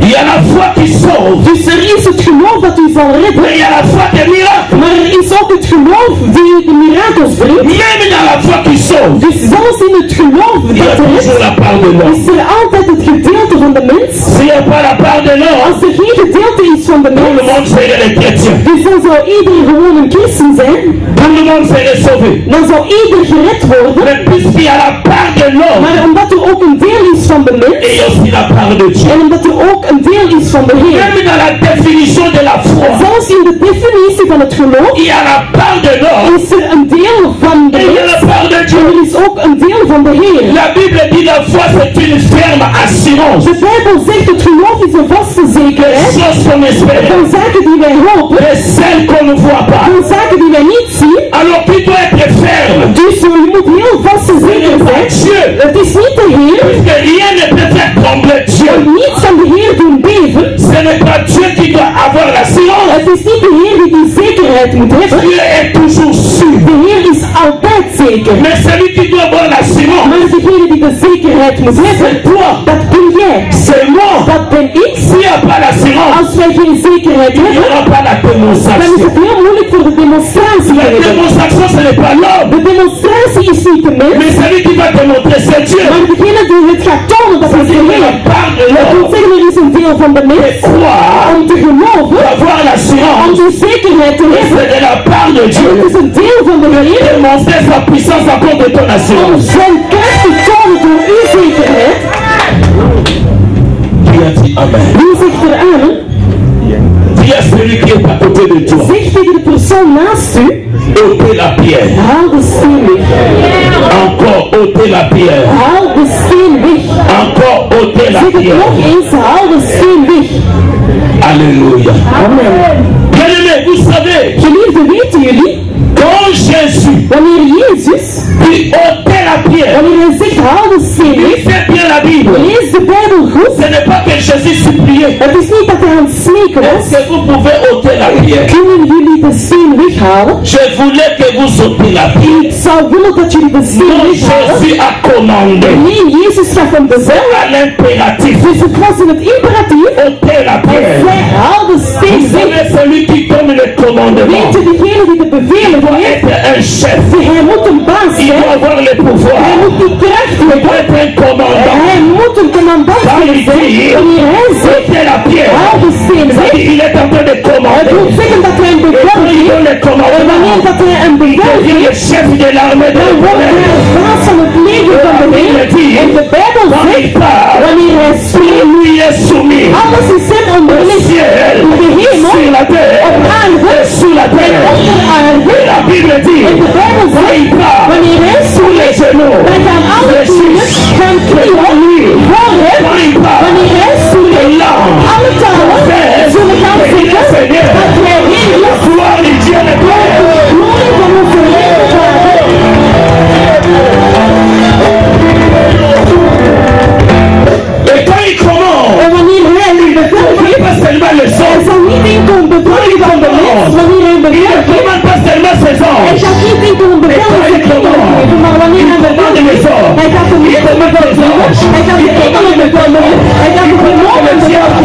Il y a la foi qui sauve, Dus er is het geloof dat u zal redden, mais il y a la foi des miracles. maar er is ook het geloof die u de mirakels brengt. Même dans la foi qui sauve, Dus zelfs in het geloof il y a dat toujours redt, la part de l'homme. is er altijd het gedeelte van de mens. S'il n'y a pas la part de l'homme, Als er geen gedeelte is van de tout le mens, monde serait les chrétiens. dus dan zou iedereen gewoon een christen zijn, Tout le monde serait sauvé. dan zou ieder gered worden. Mais puisqu'il y a la part de l'homme, Maar omdat er ook een deel is van de et il y mens, a aussi la part de Dieu. en omdat er ook een deel is van de Heer. Même dans la définition de la foi, Zelfs in de definitie van het geloof il y a la part de l'homme is er een deel van de et il y a la mens. part de En Dieu. er is ook een deel van de Heer. La Bible dit la foi c'est une ferme assurance. De Bijbel zegt het geloof is een vaste zekerheid Chose qu'on espère, van zaken die wij hopen, mais celle qu'on ne voit pas. van zaken die wij niet zien. Alors tu dois être ferme. Dus je moet heel vast en zeker zijn. Dieu, Het is niet de Heer. puisque rien ne peut faire trembler Dieu. Niets kan de Heer doen beven. Ce n'est pas Dieu qui doit avoir l'assurance. Het is niet de Heer die die zekerheid moet hebben. Dieu est toujours sûr. De Heer is altijd zeker. Mais celui qui doit avoir l'assurance, Maar degene die de zekerheid moet hebben, dat ben jij. c'est moi. Dat ben ik. S'il n'y a pas l'assurance, Als wij geen zekerheid il n'y hebben, aura pas la dan is démonstration. het heel moeilijk voor de demonstratie te La hebben. démonstration, ce n'est pas l'homme, De demonstratie is niet de mais mens, celui qui va démontrer, c'est Dieu. maar degene die het gaat tonen, dat is de C'est la Heer. part de Dat wil l'homme. zeggen, er is een deel van de mens Croire, om te geloven, avoir om l'assurance, de zekerheid te hebben. c'est de la part de Dieu. Het is een deel van de Heer Démontrer sa puissance à cause de ton om assurance. zijn kracht te tonen door uw zekerheid. Qui a dit Amen? Wie zegt er aan? Dis à celui qui est à côté de toi, Zeg tegen de persoon naast u, ôtez la pierre. haal de steen weg. Encore ôtez la pierre. Haal de steen weg. Encore ôtez la Zeg het pierre. nog eens, haal de steen weg. Alléluia. Amen. Bien-aimés, vous savez, Geliefden, weten jullie, quand Jésus wanneer Jezus, dit ôtez la pierre, wanneer hij zegt haal de steen weg, lisez bien la Bible. lees de Bijbel goed. Ce n'est pas que Jésus suppliait. Het is niet dat hij aan het smeken was. Est-ce que vous pouvez ôter la pierre? Kunnen jullie de steen weghalen? Je voulais que vous ôtiez la pierre. Ik zou willen dat jullie de steen Non, weghalen. Jésus a commandé. Nee, Jezus gaf hem bevel. À l'impératif. Dus het was in het imperatief. Ôtez la Hij pierre. zei haal de steen Vous weg. savez, celui qui donne le commandement Weet je, degene die de bevelen doit heeft, être un chef. hij moet een baas Il doit zijn. avoir le pouvoir. Hij moet die kracht Il doit hebben. être un commandant. Hij moet een commandant kunnen zijn. Wanneer hij zegt, Ôtez la pierre. haal de steen weg. Il est en train de Het commander. wil zeggen dat hij een Et bevel quand il heeft. donne le En commandement, wanneer dat hij een bevel il est le heeft, chef de l'armée de dan wordt hij l'Éternel. baas van het leger van de Heer. En de Bijbel Quand il zegt, parle, wanneer hij spreekt, lui est soumis. alles is hem onderlegd. Ciel, In de hemel, sur la terre, op aarde, et sous la en terre. onder aarde. Et la Bible dit, En de Bijbel quand il zegt, parle, wanneer hij sous les spreekt, genoux, dan gaan alle knieën gaan knielen voor hem. quand il parle, Wanneer hij spreekt, alle talen zullen gaan zeggen dat hij Heer is. gloire de Dieu le Père. Glorie van onze Heer Vader. Et quand il commande, En wanneer hij een bevel il geeft, pas seulement le hij sang, zal niet enkel een bevel van de mens. Wanneer hij een il bevel ne geeft, commande pas seulement ses hij anges. gaat niet enkel een bevel aan zijn kinderen geven, maar wanneer hij een bevel geeft, hij gaat hem niet een bevel geven, hij gaat de engelen een bevel geven, hij gaat de demonen een bevel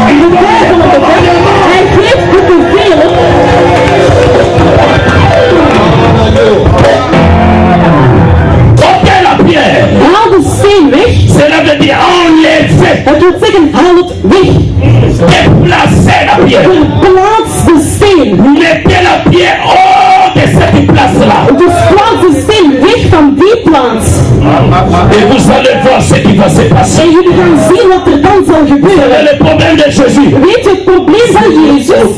geven, de duivel een bevel. Hij geeft de bevelen. Ôtez la pierre. Haal de steen weg. Cela veut dire enlever, Het wil zeggen, haal het weg. déplacer la pierre. Verplaats de steen. Mettez la pierre hors de cette place-là. Dus plaats de steen weg van die plaats. Et vous allez voir ce qui va se passer. En jullie gaan zien wat er dan zal Vous gebeuren. savez le problème de Jésus. Weet je, het probleem van Jezus,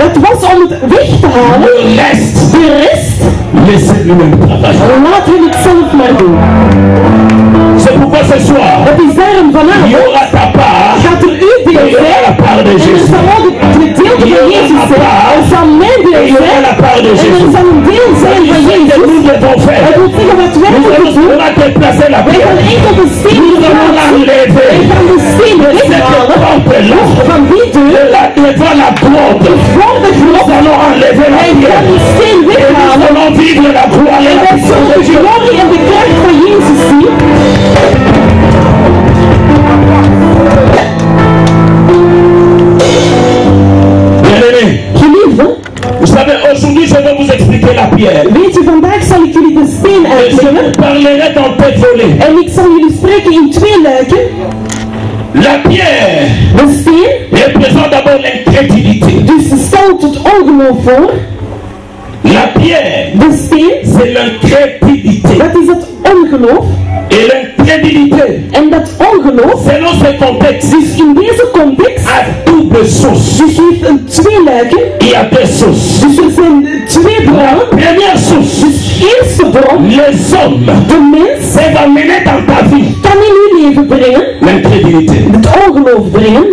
dat was om het weg te halen. Le reste, De rest, laissez lui-même travailler. laat hem het zelf maar doen. C'est pourquoi ce soir, Dat is daarom il y vanavond aura ta part. gaat er uw Il deel y aura la zijn. part de En er Jésus. zal ook het deel van Jezus zijn. Er zal mijn Et deel il y aura zijn. la part de En er Jésus. zal een deel zijn van Ce que Jezus. nous devons faire, Het wil zeggen wat wij nous moeten doen. allons déplacer la Wij gaan pierre. enkel de steen Nous allons verplaatsen. l'enlever. Wij gaan de steen Cette weghalen porte-là, van die deur. devant la porte, Voor de nous grond. allons enlever la Wij gaan pierre. die steen Et nous weghalen. allons vivre la gloire et En la wij puissance zullen de de Dieu. glorie en de kracht van Jezus zien. Bien-aimés, Geliefden, vous savez, aujourd'hui je vais vous expliquer la pierre. weet je, vandaag zal ik jullie de steen Et je uitleggen. vous parlerai dans deux volets. En ik zal jullie spreken in twee luiken. La pierre De steen, représente d'abord l'incrédulité. dus stelt het ongeloof voor. La pierre, De steen, c'est l'incrédulité. dat is het ongeloof. Et l'incrédulité, En dat ongeloof ongeloof, selon ce contexte, dus in deze context, à double source. dus heeft een twee luiken. Il y a deux sources. Dus er zijn twee bronnen. Première source, Dus eerste bron, les hommes de mens, peuvent amener dans ta vie kan in uw leven brengen, l'incrédulité. het ongeloof brengen.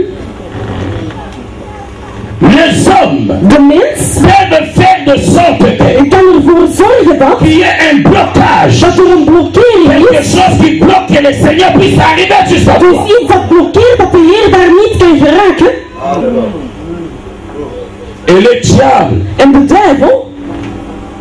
Les hommes De mens peuvent faire de sorte kan ervoor zorgen dat qu'il y ait un blocage. er een blokkering Quelque is. chose qui bloque que le Seigneur puisse arriver jusqu'à Dus toi. iets dat blokkeert dat de Heer daar niet kan geraken. Et le diable, En de duivel,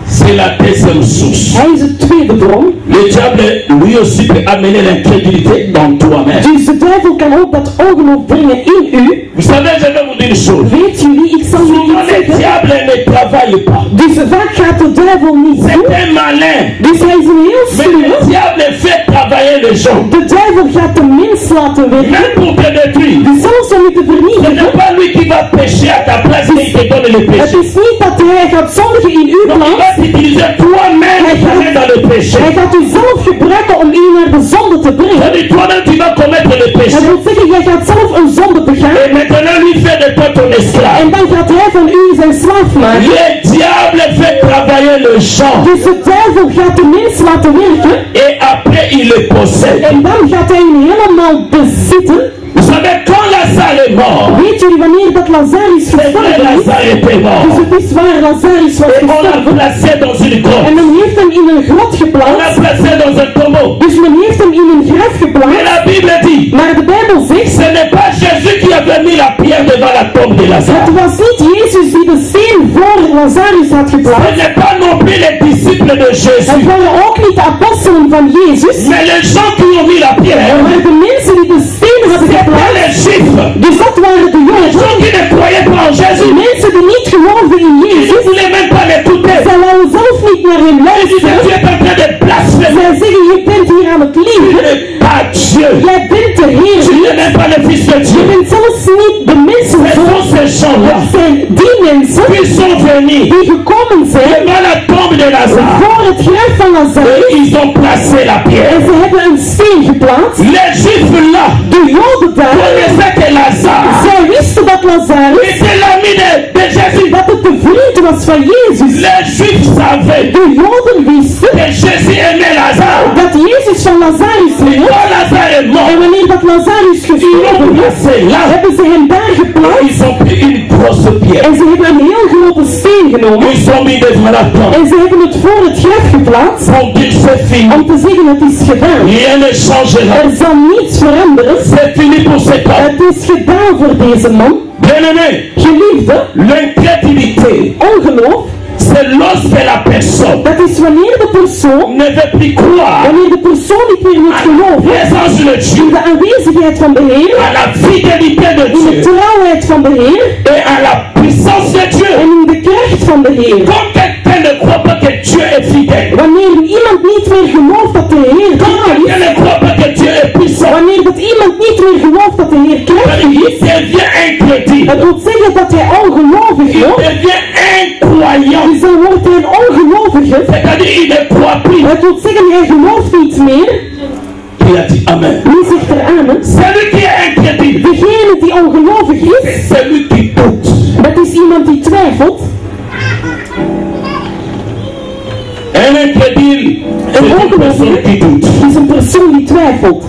c'est la deuxième source. hij is het tweede bron. Le diable, lui aussi, peut amener l'incrédulité dans toi-même. Dus de duivel kan ook dat ongeloof brengen in u. Vous savez, je vais vous dire une chose. Weet jullie, ik zal jullie Souvent, iets le zeggen. diable ne travaille pas. Dus vaak gaat de duivel niet C'est doen. un malin. Dus hij is een heel Mais le slimme. diable fait travailler les gens. De duivel gaat de mens laten werken. Même pour te détruire. Dus zelfs om je te Ce n'est vernietigen. pas lui qui va pécher à ta place, mais il te donne le Het péché. is niet dat hij gaat zondigen in uw Donc il plaats. va t'utiliser toi-même et t'amener dans le péché. Hij gaat u zelf gebruiken om u naar de zonde te brengen. C'est-à-dire toi-même tu vas commettre le péché. Dat wil zeggen, jij gaat zelf een zonde begaan. Et maintenant lui fait de toi ton esclave. En dan gaat hij van u zijn slaaf maken. Le diable fait travailler le champ. Dus de duivel gaat de mens laten werken. Et après il le possède. En dan gaat hij hem helemaal bezitten. Vous savez, quand Lazare est mort, Weet jullie wanneer dat Lazarus c'est vrai gestorven is? Lazare était Dus mort. het is waar Lazarus was Et on l'a gestorven. placé dans une En grotte. men heeft hem in een grot On l'a geplaatst. placé dans un tombeau. Dus men heeft hem in een graf Et geplaatst. la Bible dit, Maar de Bijbel zegt, ce n'est pas Jésus qui avait mis la pierre devant la tombe de Lazare. het was niet Jezus die de steen voor Lazarus had Ce geplaatst. n'est pas non plus les disciples de Het Jésus. waren ook niet de apostelen van Jezus. Mais les gens qui ont mis la pierre, Maar de mensen die de steen hadden c'est pas geplaatst. les Juifs. Dus dat waren de Les Joden. gens qui ne croyaient pas en Jésus. Mensen die niet geloofden in Ils ne Jezus. voulaient même pas l'écouter. Zij wouden zelf niet naar hem Ils disaient, luisteren. tu es en train de blasphémer. Zij zeggen, je bent hier aan het Tu liegen. n'es pas Dieu. Jij bent de Heer. Tu n'es même pas le Fils de Je Dieu. bent zelfs niet de Ce mensen. sont ces gens-là Het zijn die mensen qui sont venus die gekomen zijn devant la tombe de Lazare. voor het graf van Et Lazarus. ils ont placé la En pierre. ze hebben een steen geplaatst. Les Juifs là De Joden daar, connaissaient que Lazare zij wisten dat Lazarus, était l'ami de Jésus. dat het de vriend was van Jezus. Les Juifs savaient De Joden wisten que Jésus aimait Lazare. dat Jezus van Lazarus Et hield. quand Lazare est mort, En wanneer dat Lazarus ils l'ont gestorven is, placé là. hebben ze hem daar geplaatst. Ils ont pris une grosse pierre. En ze hebben een heel grote steen genomen. Ils ont mis devant la tombe. En ze hebben het voor het graf geplaatst. Pour dire c'est fini. Om te zeggen, het is gedaan. Rien ne changera. Er zal niets veranderen. C'est fini pour cet homme. Het is gedaan voor deze man. Bien-aimé, Geliefde, l'incrédulité, ongeloof, c'est lorsque la personne dat is wanneer de persoon, ne veut plus croire wanneer de persoon niet meer moet à la geloven présence de in Dieu, de aanwezigheid van de Heer, à la fidélité de in de Dieu trouwheid van de Heer et à la puissance de Dieu. en in de kracht van de Heer. Quand quelqu'un ne croit pas que Dieu est fidèle, Wanneer iemand niet meer gelooft dat de Heer quand trouw quelqu'un is, ne croit pas que Dieu est puissant, wanneer dat iemand niet meer gelooft dat de Heer krachtig il is, devient incrédule, dat wil zeggen dat hij ongelovig il wordt. devient incroyant. Dus dan wordt hij een ongelovige. C'est-à-dire il ne croit plus. Dat wil zeggen hij gelooft niet meer. Il a dit Amen. Wie zegt er amen? Celui qui est incrédule, Degene die ongelovig is, c'est celui qui doute. dat is iemand die twijfelt. Un incrédule, c'est une personne qui doute. is een persoon die twijfelt.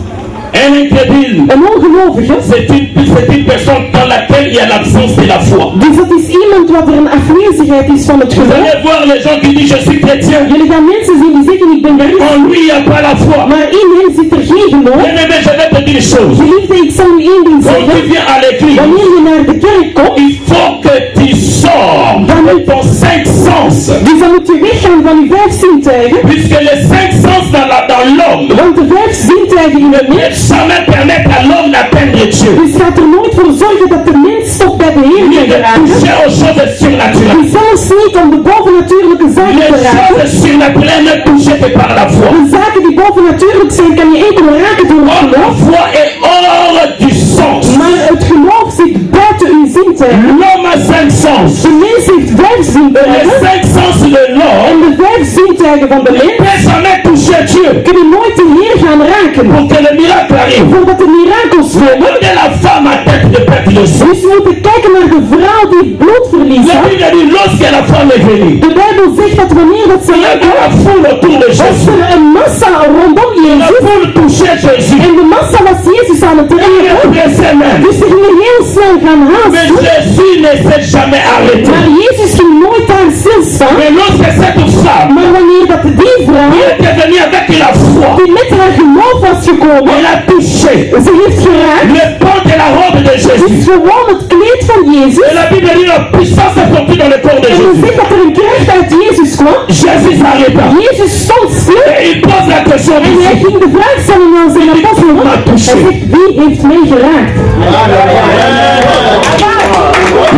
Un incrédule, Een ongelovige, c'est une personne dans laquelle il y a l'absence de la foi. dus dat is iemand wat er een afwezigheid is van het Vous geloof. allez voir les gens qui disent je suis chrétien. Jullie gaan mensen zien die zeggen ik ben christen, En lui, il n'y a pas la foi. maar in hen zit er geen geloof. Bien aimé, je vais te dire une chose. Geliefde, ik zal u één ding Quand tu zeggen. viens à l'église, Wanneer je naar de kerk komt, il faut que tu sors de ton cinq sens. dus dan moet je weggaan van uw vijf zintuigen. Puisque les cinq sens dans l'homme Want de vijf zintuigen in het ne mens, peuvent jamais permettre à l'homme d'atteindre Dieu. dus gaat er nooit voor zorgen dat de mens tot bij de Heer Ni kan de geraken. toucher aux choses surnaturelles. Dus zelfs niet om de bovennatuurlijke zaken Les te raken. choses surnaturelles ne touchent que par la foi. De zaken die bovennatuurlijk zijn, kan je enkel raken door het Or, la geloof. foi est hors du sens. Maar het geloof zit buiten uw zintuigen. zintuigen. L'homme a 5 sens. De mens heeft 5 Les zintuigen. 5 sens de l'homme En de 5 zintuigen van de ne mens peuvent jamais toucher Dieu kunnen nooit de Heer gaan raken. pour que le miracle arrive. Voordat de mirakels komen. Regardez la femme à tête de perte de sang. Dus we moeten kijken naar de vrouw die bloedverlies La had. Bible dit lorsque la femme est venue, De Bijbel zegt dat wanneer dat ze il y a de la foule autour de was Jésus. er een massa rondom La Jezus. foule touchait Jésus. En de massa was Jezus aan het Il trekken. pressait même. Dus ze gingen heel snel gaan Mais haasten. Jésus ne s'est jamais arrêté. Maar Jezus ging nooit daar stilstaan. Mais lorsque cette femme, Maar wanneer dat die vrouw, il était venu avec la foi, die met haar geloof was gekomen, elle a touché ze heeft geraakt, le pan de la robe de is Jésus. gewoon het kleed van Jezus. Et la Bible dit la puissance est sortie dans le corps de En we Jésus. zien dat er een kracht uit Jezus kwam. Jésus s'arrêta. Jezus stond stil. Et il pose la question En hij ici. ging de vraag stellen aan zijn apostelen. Hij zegt, wie heeft mij geraakt?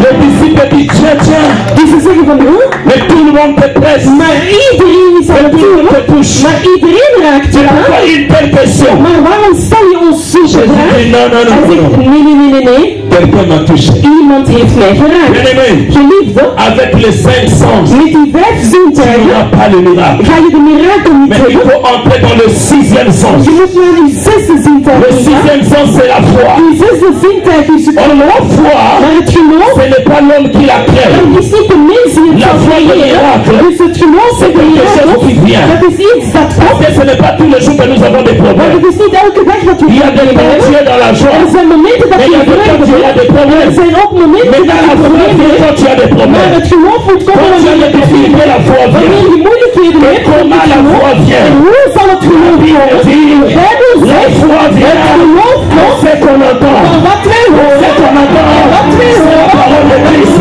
Le disciple dit tiens. Dus ze zeggen van, hoe? Mais tout le monde te presse. Maar iedereen is aan het Tout doen. te touche. Maar iedereen raakt je C'est aan. pourquoi une telle question. Maar waarom stel je ons zo'n Jésus vraag? dit non, non, Hij non, zegt, non. nee. Quelqu'un m'a touché. Iemand heeft mij geraakt. Bien aimé, Geliefde, avec les 5 sens, met die 5 tu zintuigen n'auras pas le miracle. ga je de mirakel niet Mais il hebben. faut entrer dans le 6e sens. Je moet naar die 6e Le zintuigen gaan. 6e sens, c'est la foi. Die 6e zintuig is het Or, la geloof. foi, Maar het geloof, ce n'est pas l'homme qui la crée. dat is niet de mens die het La zal foi de creëren. miracle. Dus het geloof C'est in de quelque chose mirakel, qui vient. dat is iets dat Parce komt. que ce n'est pas tous les jours que nous avons des Maar problèmes. het is niet elke dag dat we Il y a des problemen temps où tu hebben. es dans la joie. Er zijn momenten dat Mais il je y a des temps où tu as vreugde des hebt. Er problèmes. zijn ook momenten Mais dat dans je la foi, problemen quand hebt. tu as des Maar problèmes, het geloof moet komen quand tu as wanneer des je difficultés, la foi wanneer vient. je moeilijkheden hebt, dan Comment het la geloof. foi vient? En hoe zal het geloof komen? De Bijbel La zegt, foi het vient. geloof On komt sait qu'on entend. van wat wij On horen. sait qu'on entend. Wat wij C'est la horen. parole de Christ.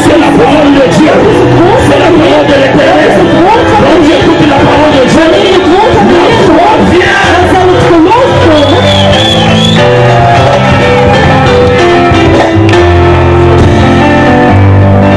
C'est la parole de Dieu. C'est la parole de l'Éternel. Quand tu écoutes la parole de Dieu, Wanneer je het woord van de Heer hoort, dan zal het geloof komen.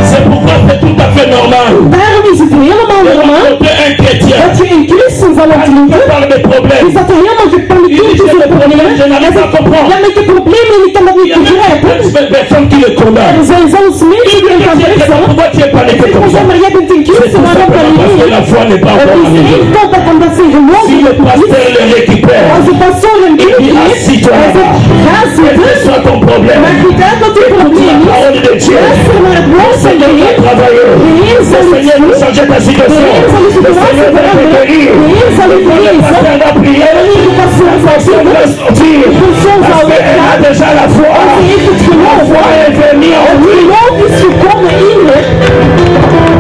c'est pourquoi c'est tout à fait normal. Daarom is het helemaal De normaal rencontrer un chrétien. dat je een christen zal Il ontmoeten. parle des problèmes. Is dat hij helemaal gepanikeerd is op problemen? Je n'arrive pas à comprendre. Ja, maar ik heb problemen en ik kan dat Il niet y a même begrijpen. des personnes qui le condamnent. Er zijn zelfs mensen die hem gaan terechtstellen. Pourquoi tu es paniqué Ik comme zeg ça? maar, jij bent een C'est tout christen, waarom kan simplement je parce que niet? la foi n'est pas Het encore is arrivée. enkel omdat zijn geloof Si in le het pasteur le récupère, Als de pastoor hem binnengeeft, assis-toi hij là-bas. zegt, ga Quel que zitten. soit ton problème, Maakt niet uit wat je écoute probleem la parole is. de Dieu. Luister naar het woord van de Le Heer. travailleur. De Heer Le zal het Seigneur doen. nous changer ta De situation. Heer zal je Le situatie Seigneur va te veranderen. guérir. De Heer zal je Le genezen. pasteur va prier. Wanneer de pastoor zal Tu bidden, peux sortir. de persoon zal Parce qu'elle a weggaan. déjà la foi. Want ze heeft het La geloof. foi est venue en Het lui. geloof is gekomen in hem.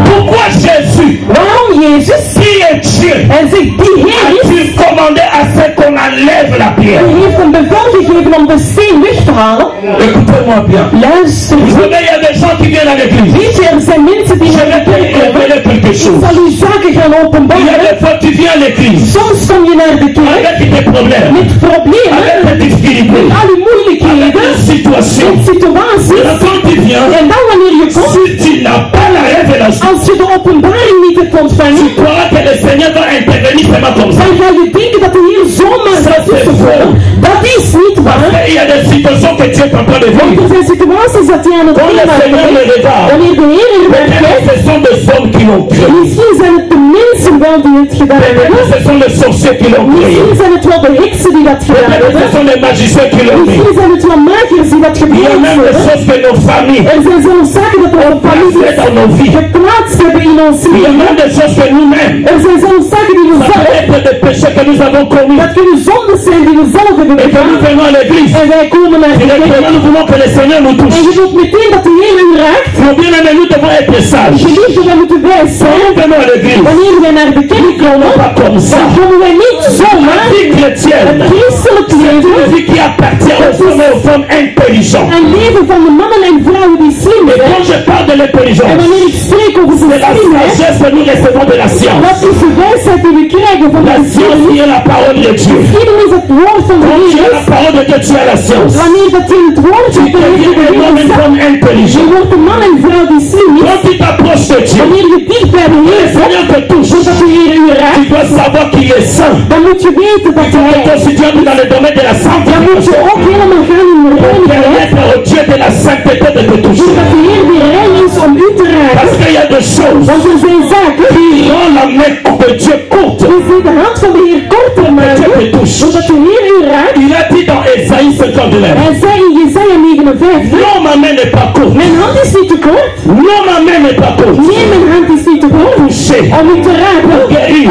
Pourquoi Jésus, Waarom Jezus? qui est Dieu, Hij zegt, die Heer is. a-t-il commandé à ce qu'on enlève la pierre? Hij heeft een bevel gegeven om de steen weg te halen. Écoutez-moi bien. Luister. Vous savez, il y a des gens qui viennent à l'église. Weet je, er zijn mensen die Je naar de vais te kerk komen. révéler quelque Ik chose. zal u zaken gaan Il y a openbaren. des fois tu viens à l'église Soms kom je naar de kerk avec des problèmes, met problemen, avec des difficultés, met al uw avec moeilijkheden, des situations. met situaties. Et quand tu viens, En dan wanneer je komt, si tu n'as pas la révélation, als je de openbaring niet hebt ontvangen, tu croiras que le Seigneur va intervenir seulement comme ça. dan ga je denken dat de Heer zomaar gaat tussenkomen. Dat is niet waar. Et il y a des situations que tu es en train de Want vivre. er zijn situaties dat je aan het Quand le Seigneur le meemaken bent. regarde, Wanneer de Heer er naar peut-être kijkt, ce sont des hommes qui l'ont créé. misschien zijn het de mensen wel die het gedaan Peut-être hebben. ce sont les sorciers qui l'ont créé. Misschien zijn het wel de heksen die dat gedaan Peut-être ce hebben. sont les magiciens qui l'ont créé. Misschien zijn het wel makers die dat Il y a gebruikt même des hebben. choses que nos familles Er zijn zelfs zaken dat we op families fait dans nos vies. geplaatst hebben in ons Il y a leven. même des choses que nous-mêmes, Er zijn zelfs zaken die we ça peut zelf, être des péchés que nous avons commis. dat kunnen zondes zijn die we zelf hebben Et que nous begaan. venons à l'église. En wij komen naar de Directement, kerk. nous voulons que le Seigneur nous En touche. je wilt meteen dat de Heer u raakt. Mon bien-aimé, nous devons être sages. Geliefde, wij moeten wijs Quand nous zijn. venons à l'église, Wanneer wij naar de kerk komen, pas comme ça. dan komen wij niet La zomaar vie chrétienne, het christelijk c'est une leven, vie qui appartient aux hommes et aux femmes intelligents. een leven van de mannen en vrouwen die slim Et zijn. quand je parle de En l'intelligence, wanneer ik spreek over de c'est la slimheid, sagesse que nous recevons de la science. dat is de wijsheid die we krijgen van La de science geschiedenis. qui est la parole de Dieu. Geschiedenis is het woord van de Quand tu Heer. as la parole de Dieu, tu as la science. Wanneer dat je het woord Tu hebt, dan heb je deviens de un homme et une Heer. femme Je intelligent. wordt een man en vrouw die slim is. Quand tu t'approches de Dieu, Wanneer je dicht bij de le Heer bent, Seigneur te touche. zodat de Heer u raakt, tu dois savoir qu'il est saint. dan moet je weten dat Tu hij es constitué dans le domaine de la dan moet je sanctification. ook helemaal gaan in de Pour reinigheid, permettre au Dieu de la sainteté de te toucher. zodat de Heer weer rein is om u te Parce raken. qu'il y a des choses Want er zijn zaken qui rendent la main de Dieu courte. die de hand van de Heer korter maken, zodat de Heer u raakt. Il a dit dans Ésaïe 59, Hij zei in Jesaja 59, non, ma main n'est pas courte. mijn hand is niet te kort. Non, ma main n'est pas courte. Nee, mijn hand is niet te kort. Toucher, Om u te raken,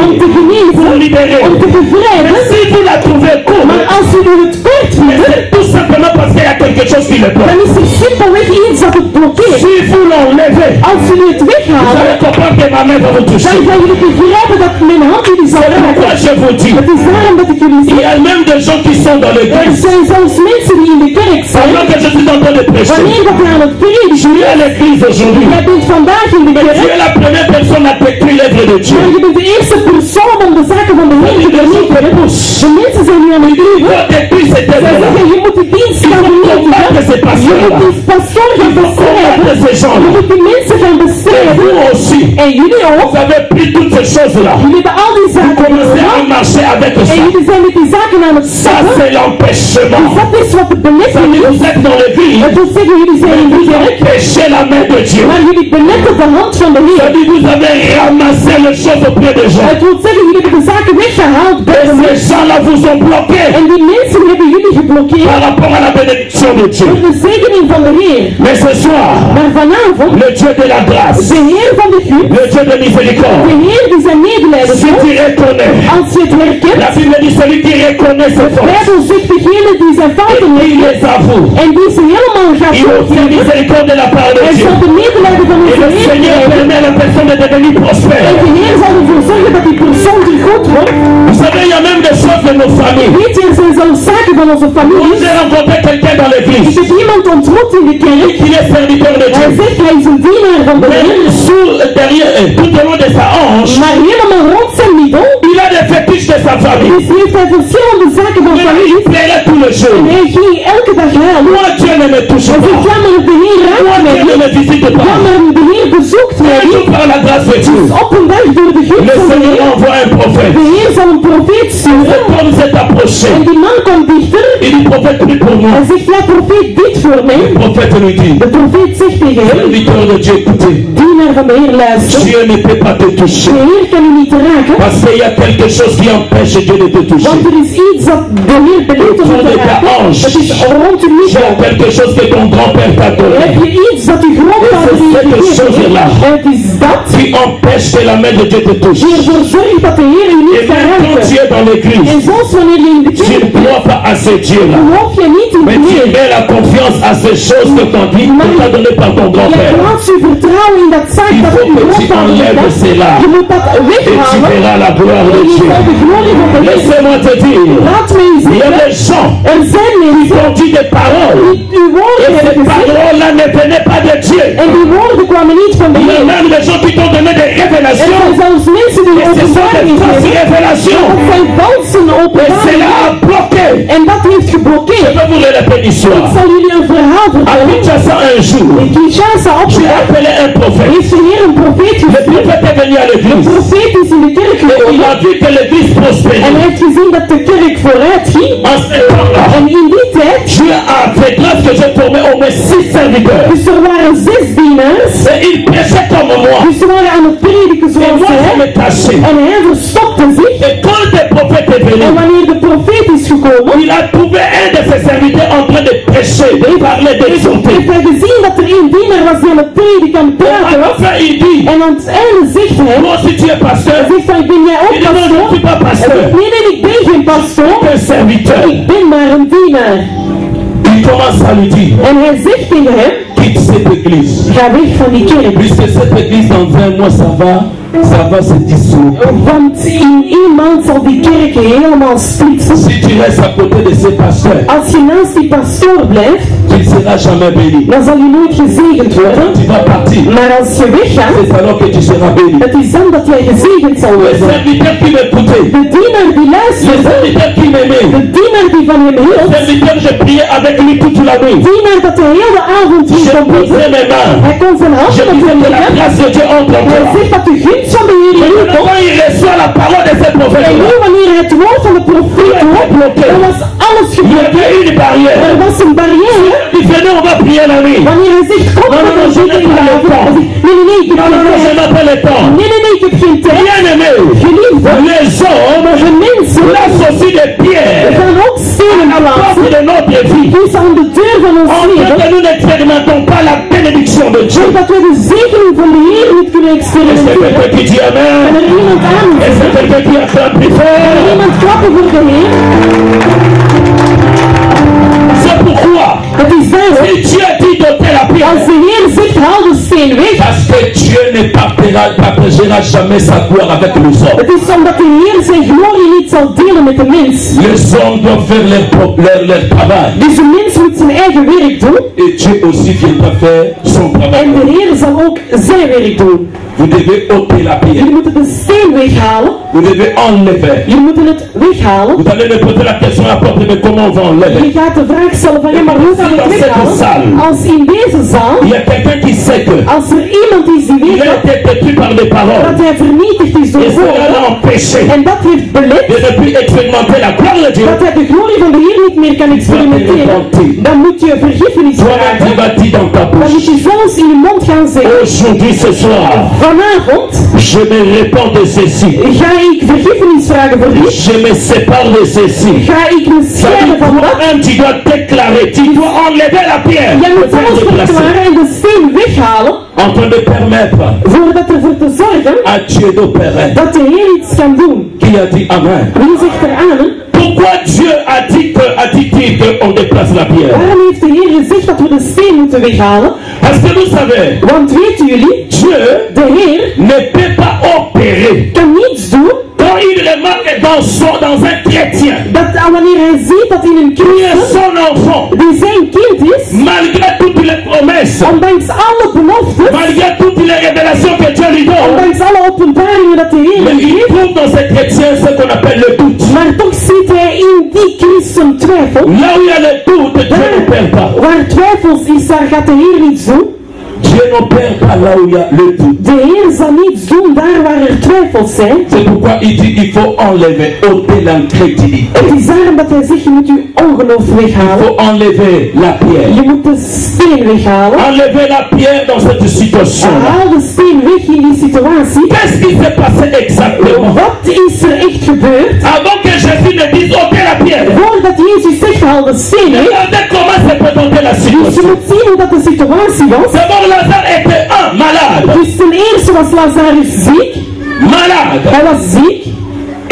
om te pour genezen, libérer. om te bevrijden. Mais si vous la trouvez courte, Maar als u het kort mais vindt, c'est tout simplement parce qu'il y a quelque chose qui le bloque. dan is er simpelweg iets dat het blokkeert. Si vous l'enlevez, Als u het vous weghalen, allez comprendre que ma main va vous dan toucher. gaan jullie begrijpen dat mijn hand jullie zal C'est pourquoi raken. je vous dis, Het is daarom dat ik jullie il y zeg. a même des gens qui sont dans Er l'église. zijn zelfs mensen die in de kerk zijn. Pendant que je suis en train de prêcher, Wanneer dat je aan het je prediken suis à bent, l'église aujourd'hui. jij bent vandaag in de Mais tu kerk, es la première personne à détruire l'œuvre de Dieu. maar je bent de eerste persoon om de zaken van de Heer te vernietigen. De mensen zijn nu aan het Il doen. faut détruire cette Zij œuvre-là. zeggen, je moet die dienst gaan combattre ces vernietigen. Je pasteurs-là. moet die pastoor gaan Il faut combattre bestrijden. ces Je gens-là. moet die mensen gaan Et bestrijden. vous aussi, En jullie ook. vous avez pris toutes ces choses-là. Jullie hebben al die zaken Commencez à gedaan. marcher avec En ça. jullie zijn met die zaken aan het Ça, stappen. c'est l'empêchement. Dus dat is wat de Ça veut beletting dire is. vous êtes dans l'église, Dat wil zeggen, jullie zijn in de vous kerk. empêchez la main de Dieu. Maar jullie beletten de hand van de Ça Heer. veut dire vous avez ramassé les choses auprès des gens. Het wil zeggen, jullie hebben de zaken weggehaald bij Et de ces mensen. gens-là vous ont bloqué En die mensen hebben jullie geblokkeerd par rapport à la bénédiction de Dieu. door de zegening van de Heer. Mais ce soir, Maar vanavond, le Dieu de la grâce, de Heer van de gunst, le Dieu de de miséricorde, Heer die zijn medelijden si toont, tu reconnais, als je het herkent, la Bible dit celui qui reconnaît ses de forces Bijbel zegt degene die zijn et fouten qui herkent les avoue, en die ze helemaal gaat il obtient toegeven, miséricorde de la part de hij Dieu. zal de medelijden van Et onze le Heer Seigneur krijgen. permet à la personne de devenir En prospère. de Heer zal ervoor zorgen dat die persoon die goed wordt. Vous savez, il y a même des choses de nos familles. Weet je, er zijn zelfs zaken van onze Quand familie. j'ai rencontré quelqu'un dans Ik l'église heb iemand ontmoet in de kerk. qui est serviteur de Hij Dieu, zegt hij is een dienaar van de Heer. même derrière, tout au long de sa hanche, Maar helemaal rond zijn middel il a des fétiches de sa famille. dus heeft hij verschillende zaken van Mais familie. il plairait tous les En jours. hij ging elke dag huilen. Moi, Dieu ne me touche Hij zegt, pas. ja maar de Heer Moi, raakt mij Dieu ne niet. me visite Ja pas. maar de Heer bezoekt mij Un jour, niet. par la grâce de Dieu, Op een dag door de gunst le van de Seigneur Heer. envoie un prophète. De Heer zal een profeet sturen. Comme s'est approché, En die man komt dichter. il dit prophète, prie pour moi. Hij zegt, ja profeet dit voor mij. Le prophète lui dit, De profeet zegt tegen hem, serviteur de Dieu, écoutez, dienaar van de Heer luister. Dieu ne peut pas te toucher. De Heer kan u niet raken. Parce qu'il y a quelque chose qui empêche Dieu de te toucher. Want er is iets dat de Heer beliedt om te raken. Het is rond u Il y a middel. quelque chose que ton grand-père t'a Heb donné je iets dat uw grootvader u heeft gegeven? En het is dat qui empêche que la main de Dieu te touche. die ervoor zorgt dat de Heer u Et niet kan même quand raken. tu es dans l'église, En zelfs wanneer je in de tu kerk ne crois pas à ce Dieu-là. geloof je niet in Mais de tu Heer. mets la confiance à ces choses que ton dit qu'on t'a donné par ton Je grand-père. plaatst uw vertrouwen in dat zaak Il dat faut uw que tu grootvader heeft enlèves gedaan. cela. Je moet dat Et tu weghalen. verras la gloire de En je Dieu. zal de glorie van de Heer. Laissez-moi te dire, Laat mij il y a zeggen, des gens er zijn qui mensen ont dit des paroles. die uw woorden Et hebben ces gezegd. paroles-là ne venaient pas de Dieu. En die woorden kwamen niet van de Il y a Heer. même des gens qui t'ont donné des Er zijn révélations. zelfs mensen die Et ce sont openbaringen des fausses geven. révélations. Dat zijn valse Et cela openbaringen. a bloqué. En dat heeft Je geblokkeerd. vais vous répéter Ik l'histoire. zal jullie een verhaal À vertellen. Kinshasa un jour, In Kinshasa op j'ai de appelé un prophète. heeft de Heer een profeet Le gestuurd. prophète est venu à De l'église. profeet is in de kerk Et il gekomen. a vu que l'église En prospérait. hij heeft gezien dat de kerk vooruit ging. En ce temps-là, En in die tijd, Dieu a fait grâce que j'ai formé au moins 6 serviteurs. dus er waren 6 dienaars. Et ils prêchaient comme moi. Dus ze waren aan het prediken Et zoals moi, je zij. me cachais. En hij verstopte zich. Et quand le prophète est En venu, wanneer de profeet is gekomen, il a trouvé un de ses serviteurs en train de prêcher, de parler, d'exhorter. heeft hij gezien dat er een dienaar was die aan het prediken, aan het Et à praten la was. fin, il dit, En aan het einde zegt hij, moi si tu es pasteur, hij zegt van, ben jij il ook dit non, je ne pastoor? suis pas Hij pasteur, zegt, nee, nee, ik ben geen pastoor. un serviteur. Ik ben maar een dienaar. Il commence à lui dire, En hij zegt tegen hem, quitte cette église. ga weg van die kerk. Puisque cette église dans un mois ça va se dissoudre. Want in 1 maand zal die kerk helemaal splitsen. Si tu restes à côté de ces pasteurs, Als je naast die pastoor blijft, tu ne seras jamais béni. dan zal je nooit gezegend worden. Tu vas partir. Maar als je weggaat, C'est alors que tu seras béni. het is dan dat jij gezegend zal Le worden. serviteur qui m'écoutait, De dienaar die le luisterde, serviteur qui m'aimait, de dienaar die van hem le hield, serviteur je priais avec lui toute la nuit. dienaar dat de hele avond Je niet kon posais bidden. mes mains. Hij kon zijn Je handen op disais hem que la leggen. grâce de Dieu entre en Hij toi. zegt dat de gunst van de Heer Quand il reçoit la parole de ce prophète, En nu wanneer hij het woord van de profeet hoort, dan was alles il y geblokkeerd. avait une barrière. Er was een barrière. Il venait, on va prier la nuit. Wanneer hij zegt, kom Non, met non, een je zin n'ai in pas de le avond. temps. Nee, ik heb Non, non, non, je geen n'ai tijd. pas le temps. Nee, ik heb geen tijd. Bien aimé, Geliefde, les hommes de mensen placent aussi des pierres gaan ook stenen à la porte plaatsen. de notre vie. Die is aan de deur van ons En leven. tant que nous n'expérimentons pas la bénédiction de Dieu. Zodat we de zegening van de Heer niet kunnen Est-ce que quelqu'un experimenteren. qui dit En Amen? er iemand aan moet Est-ce que zeggen. quelqu'un qui acclame plus En er fort? iemand klappen voor de Heer. C'est pourquoi, Het is daarom, si Dieu dit d'ôter la als pierre, de Heer zegt, haal de steen weg. parce que Dieu ne partagera jamais sa gloire avec les hommes. Het is omdat de Heer zijn glorie niet zal delen met de mens. Les hommes doivent faire leur travail. Dus de mens moet zijn eigen werk doen. Et Dieu aussi viendra faire son En travail. de Heer zal ook zijn werk doen. Vous devez ôter la pierre. Jullie moeten de steen weghalen. Vous devez enlever. Jullie moeten het weghalen. Vous allez me poser la question à propos, mais comment on va enlever? Je gaat de vraag stellen van, ja, maar hoe gaan we het weghalen? Als in deze zaal, Il y a quelqu'un qui sait que als er iemand is die il weet a été détruit par des dat paroles. hij vernietigd is door Et cela l'a woorden, empêché en dat heeft belet de ne plus expérimenter la gloire de Dieu. dat hij de glorie van de Heer niet meer kan experimenteren, dan moet je vergiffenis Toi-même, tu vragen. vas dire dans ta Dan moet bouche. je zelfs in je mond gaan zeggen, Aujourd'hui, ce soir, vanavond je me répands de ceci. ga ik vergiffenis vragen voor dit, Je me sépare de ceci. ga ik me Ça scheiden dit, van dat. toi-même, tu dois déclarer, tu dois enlever la pierre. Jij moet alles verklaren en de steen weghalen, En train de permettre voordat ervoor te zorgen à Dieu d'opérer. dat de Heer iets kan doen. Qui a dit Amen? Wie zegt er aan? Pourquoi Dieu a dit qu'on déplace la pierre? Waarom heeft de Heer gezegd dat we de steen moeten weghalen? Parce que vous savez, Want weten jullie, Dieu de Heer ne peut pas opérer kan niets doen quand il remarque dans un chrétien dat wanneer hij ziet dat in een qui est christen son enfant, die zijn kind is, malgré toutes les promesses, ondanks alle beloftes, malgré toutes les révélations que Dieu lui donne, ondanks alle openbaringen dat de Heer mais hem il geeft, trouve dans ce chrétien ce qu'on appelle le doute. maar toch ziet hij in die christen twijfel. Là où il y a le doute, Dieu n'opère pas. Waar twijfels is, daar gaat de Heer niets doen. Dieu n'opère pas là où il y a le doute. De Heer zal niets doen daar waar er twijfels zijn. C'est pourquoi il dit il faut enlever, ôter l'incrédulité. Het is daarom dat hij zegt, je moet je ongeloof Il weghalen. faut enlever la pierre. Je moet de steen weghalen. Enlever la pierre dans cette situation-là. Haal de steen weg in die situatie. Qu'est-ce qui s'est passé exactement? Wat is er echt gebeurd? Avant que Jésus ne dise ôter la pierre. Voordat Jezus zegt, haal de steen weg. Regardez comment s'est présentée la Dus je situation. moet zien hoe dat de situatie was. D'abord, Lazare était malade. Dus ten eerste was Lazarus ziek. Malade. Hij was ziek.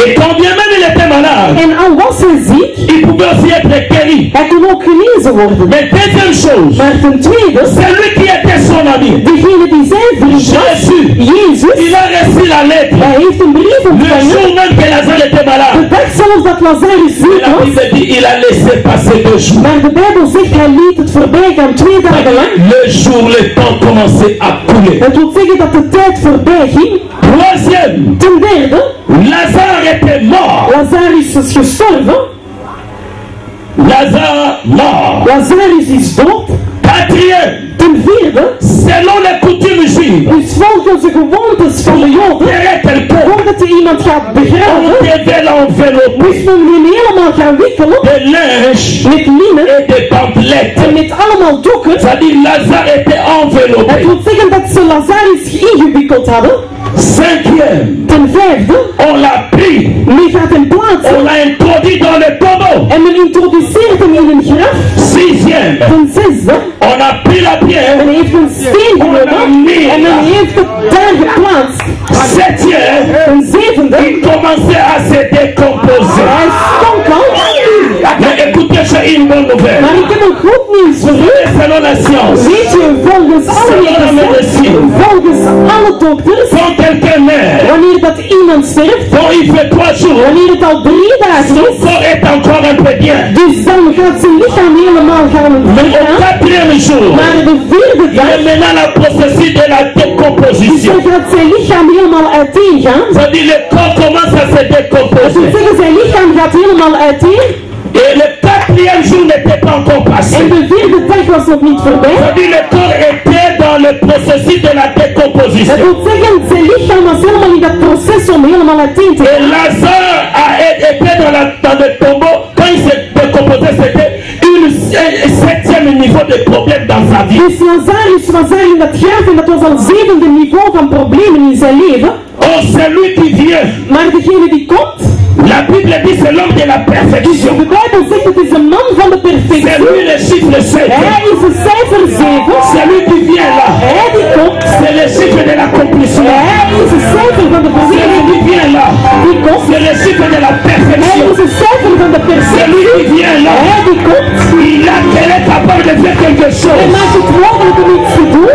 Et quand bien même il était malade, En al was hij ziek, il pouvait aussi être guéri. hij kon ook genezen worden. Mais deuxième chose, Maar ten tweede, celui qui était son ami, degene die zijn vriend was, Jésus, Jezus, il a reçu la lettre. hij heeft een brief Le ontvangen. jour même que Lazare était De malade, dag zelfs dat Lazarus ziek la was. Bible dit il a laissé passer 2 jours. Maar de Bijbel zegt, hij liet het voorbij gaan 2 dagen lang. Le jour, le temps commençait à couler. Het wil zeggen dat de tijd voorbij ging. Troisième, Ten derde, Lazare était mort. Lazarus is gestorven. Lazare mort. Lazarus is dood. Quatrième, Ten vierde, selon les coutumes juives, dus volgens de gewoontes van de Joden, enterrer quelqu'un, voordat je iemand gaat on begraven, devait l'envelopper moest men hem helemaal gaan wikkelen de linge met linnen et de bandelettes. en met allemaal doeken. C'est-à-dire Lazare était Het enveloppé. wil zeggen dat ze Lazarus ingewikkeld hadden. Cinquième, Ten vijfde, on l'a pris, men gaat hem on plaatsen l'a introduit dans le tombeau. en men introduceert hem in een graf. Sixième, Ten zesde, on a pris la pierre. men heeft een steen genomen en men heeft het daar geplaatst. Septième, Ten zevende, il commençait à se décomposer. hij stonk al. Mais écoutez, j'ai une bonne nouvelle. Maar ik heb een goed nieuws voor u. Selon la science, Weet je, volgens alle wetenschappen, volgens alle dokters, quand quelqu'un meurt, wanneer dat iemand sterft, quand il fait 3 jours, wanneer het al 3 dagen son is, corps est encore un peu bien. dus dan gaat zijn lichaam helemaal gaan Mais au vergaan. 4e jour, Maar de vierde il est dag, maintenant la processus de la dus décomposition. dan gaat zijn lichaam helemaal uiteen gaan. C'est-à-dire le corps commence à se Dat wil décomposer. zeggen, zijn lichaam gaat helemaal uiteen. Et le quatrième jour n'était pas encore passé. En de vierde dag was nog niet voorbij. C'est-à-dire le corps était dans le processus de la décomposition. Dat wil zeggen, zijn lichaam was helemaal in dat proces om helemaal uiteen te Et gaan. Lazare était dans le tombeau. Quand il s'est décomposé, c'était un septième niveau de problème dans sa vie. Dus Lazarus was daar in dat graf en dat was al zevende niveau van problemen in zijn leven. Oh, celui qui vient, Maar degene die komt, la Bible dit c'est l'homme de la perfection. de Bijbel zegt het is een man van de C'est perfectie. lui le chiffre 7. Hij is de cijfer 7. Celui qui vient là, Hij die komt, c'est le chiffre de l'accomplissement. hij is de cijfer van de Celui verwezenlijking. qui vient là, Die komt, c'est le chiffre de la hij perfection. is de cijfer van de Celui perfectie. qui vient là, Hij die komt, il est capable de faire quelque hij chose. maakt het mogelijk om iets te doen.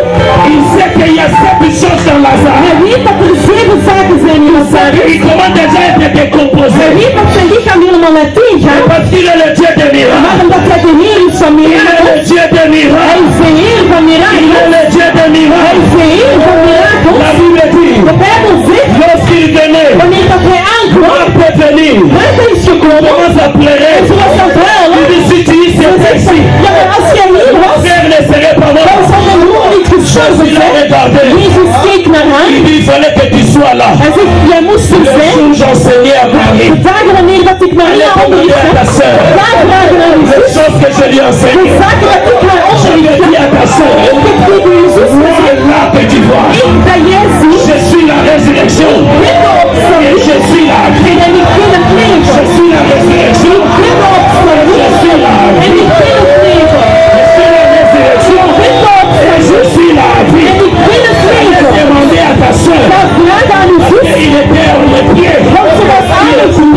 Il sait qu'il y a 7 choses dans Lazare. Hij weet dat er 7 zaken zijn in Lazarus. Il commence déjà à être décomposé. Hij weet dat zijn lichaam helemaal uiteen gaat. Parce qu'il est le Dieu des Maar miracles. omdat hij de Heer is van Il est miracles. le Dieu des Hij miracles. is de Heer van Il est miracles. le Dieu des Hij miracles. is de Heer van miracles. La Bible dit, De Bijbel zegt, lorsqu'il venait, wanneer dat hij aankwam, on peut venir. Martha is gekomen. Commence à pleurer. En ze was aan het huilen. Il dit, si tu y Ze zegt, ici, ja, maar als jij hier mon was, frère ne serait pas dan mort. zou mijn broer niet gestorven Il a zijn. regardé. Jezus keek naar haar. Il dit, il fallait que tu sois là. Hij zegt, jij moest er Le zijn. jour où j'enseignais à Marie, De dagen wanneer dat ik Maria onderricht à ta heb, sœur, vraag aan uw les zus. choses que je lui De enseignais, zaken dat ik haar onderricht dis à heb. ta sœur, Ik heb tegen uw zus c'est gezegd, là que tu vois. ik dat jij ziet, Je suis la résurrection. ik ben de Et opstanding. je suis la vie. En ik ben het Je leven. suis la résurrection. Ik ben de opstanding. Je suis la En vie. ik ben het leven. Je suis la résurrection. Ik ben de Et opstanding. je suis la vie. En ik ben het leven. Demandez à ta soeur. Dat vraag aan uw zus. Il était en les pieds. Want ze was aan het doen.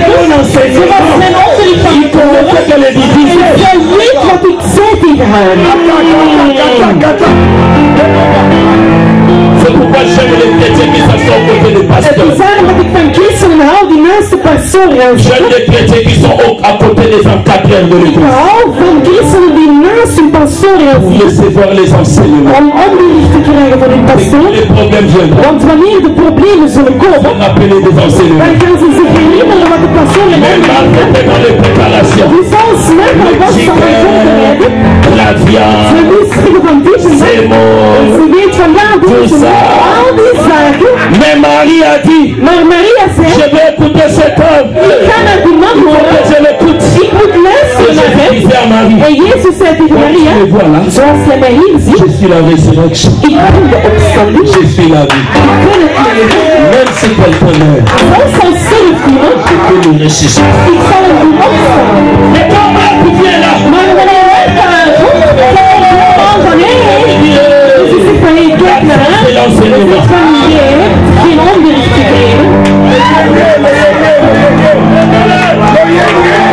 Ze was mijn onderricht aan het horen. Comment que les diviser? Jij weet wat ik zei tegen haar. C'est pourquoi j'aime les chrétiens qui s'assoient aux côtés des Het is pasteurs. daarom dat ik van christenen hou die naast de pastoor gaan J'aime zitten. les chrétiens qui sont à côté des encadreurs de Ik l'église. hou van christenen die naast hun pastoor gaan Pour zitten. recevoir les enseignements. Om onderricht te krijgen van hun Et pastoor. quand les problèmes viendront, Want wanneer de problemen zullen komen, on appelle des dan enseignements. gaan ze zich herinneren wat de pastoor hen Mais Marc onderricht était dans les préparations. Dus als Martha was van haar voorbereiden, La ze viande, wist van dit en c'est dat. En bon. ze weet van ja, dit en dat. Al die zaken. Mais Marie a dit, Maar Maria je zei, vais écouter cet homme. ik ga naar die man Que horen. je l'écoute. Ik moet Et luisteren naar je hem. disais à Marie, En Jezus zei tegen Maria, tu me vois là, zoals jij mij hier ziet, je suis la résurrection. ik ben de opstanding. Je suis la vie. Ik ben het leven. Même si quelqu'un meurt, Zelfs al sterft iemand, je peux le ressusciter. ik zal hem doen opstaan. Mais quand Marc vient là, Maar wanneer hij daar komt, dan komt de man van hé. Dus ik zeg van hé, kijk naar haar. c'est Ik l'enseignement. zeg van je hebt geen onderricht gekregen.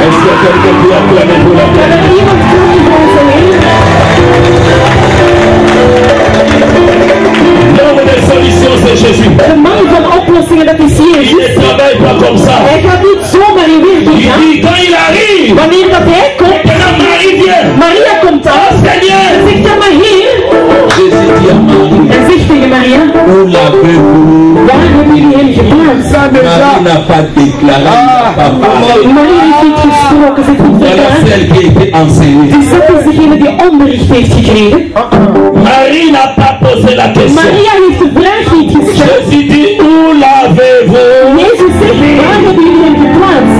Est-ce que quelqu'un peut acclamer pour la Maar paix? er iemand komt voor onze Heer. L'homme des solutions, c'est Jésus. De man van oplossingen, dat is Il Jezus. ne travaille pas comme ça. Hij gaat niet zomaar in weer Il doen. dit, quand il arrive, Wanneer dat hij komt, maintenant Marie vient. Maria komt aan. Seigneur, En zegt hij maar hier. Jésus dit à Marie, En zegt tegen Maria, où l'avez-vous? waar hebben jullie hem geplaatst? Marie n'a pas déclaré, il n'a pas parlé. Maria heeft niet gesproken, ze heeft niet Voilà verklaard. celle qui a été enseignée. Dus dat is degene die onderricht heeft gekregen. Marie n'a pas posé la question. Maria heeft de vraag niet gesteld. Jésus dit, où l'avez-vous? Jezus zegt, waar hebben jullie hem geplaatst?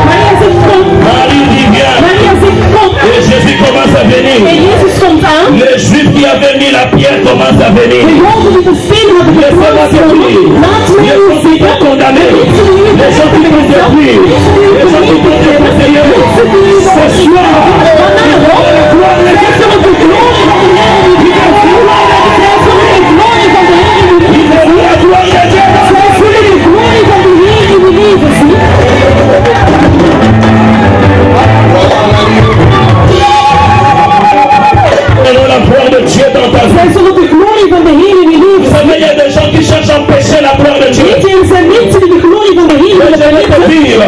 Maria zegt, kom. Marie dit, viens. Maria zegt, kom. Et Jésus commence à En venir. Jezus komt aan. Les Juifs qui avaient mis la pierre commencent à venir. De Joden die de steen hadden geplaatst, laten we Les nu gens qui zitten. sont condamnés. Les gens qui sont détruits. Les gens qui sont dépossédés. Ce soir, la gloire de Dieu. Alors la gloire de Dieu dans ta vie. Zij zullen de glorie van de Heer in je Vous leven savez, il y a des gens qui cherchent à empêcher la gloire de Dieu. Weet je, er zijn mensen die de glorie van de Heer willen bereiken.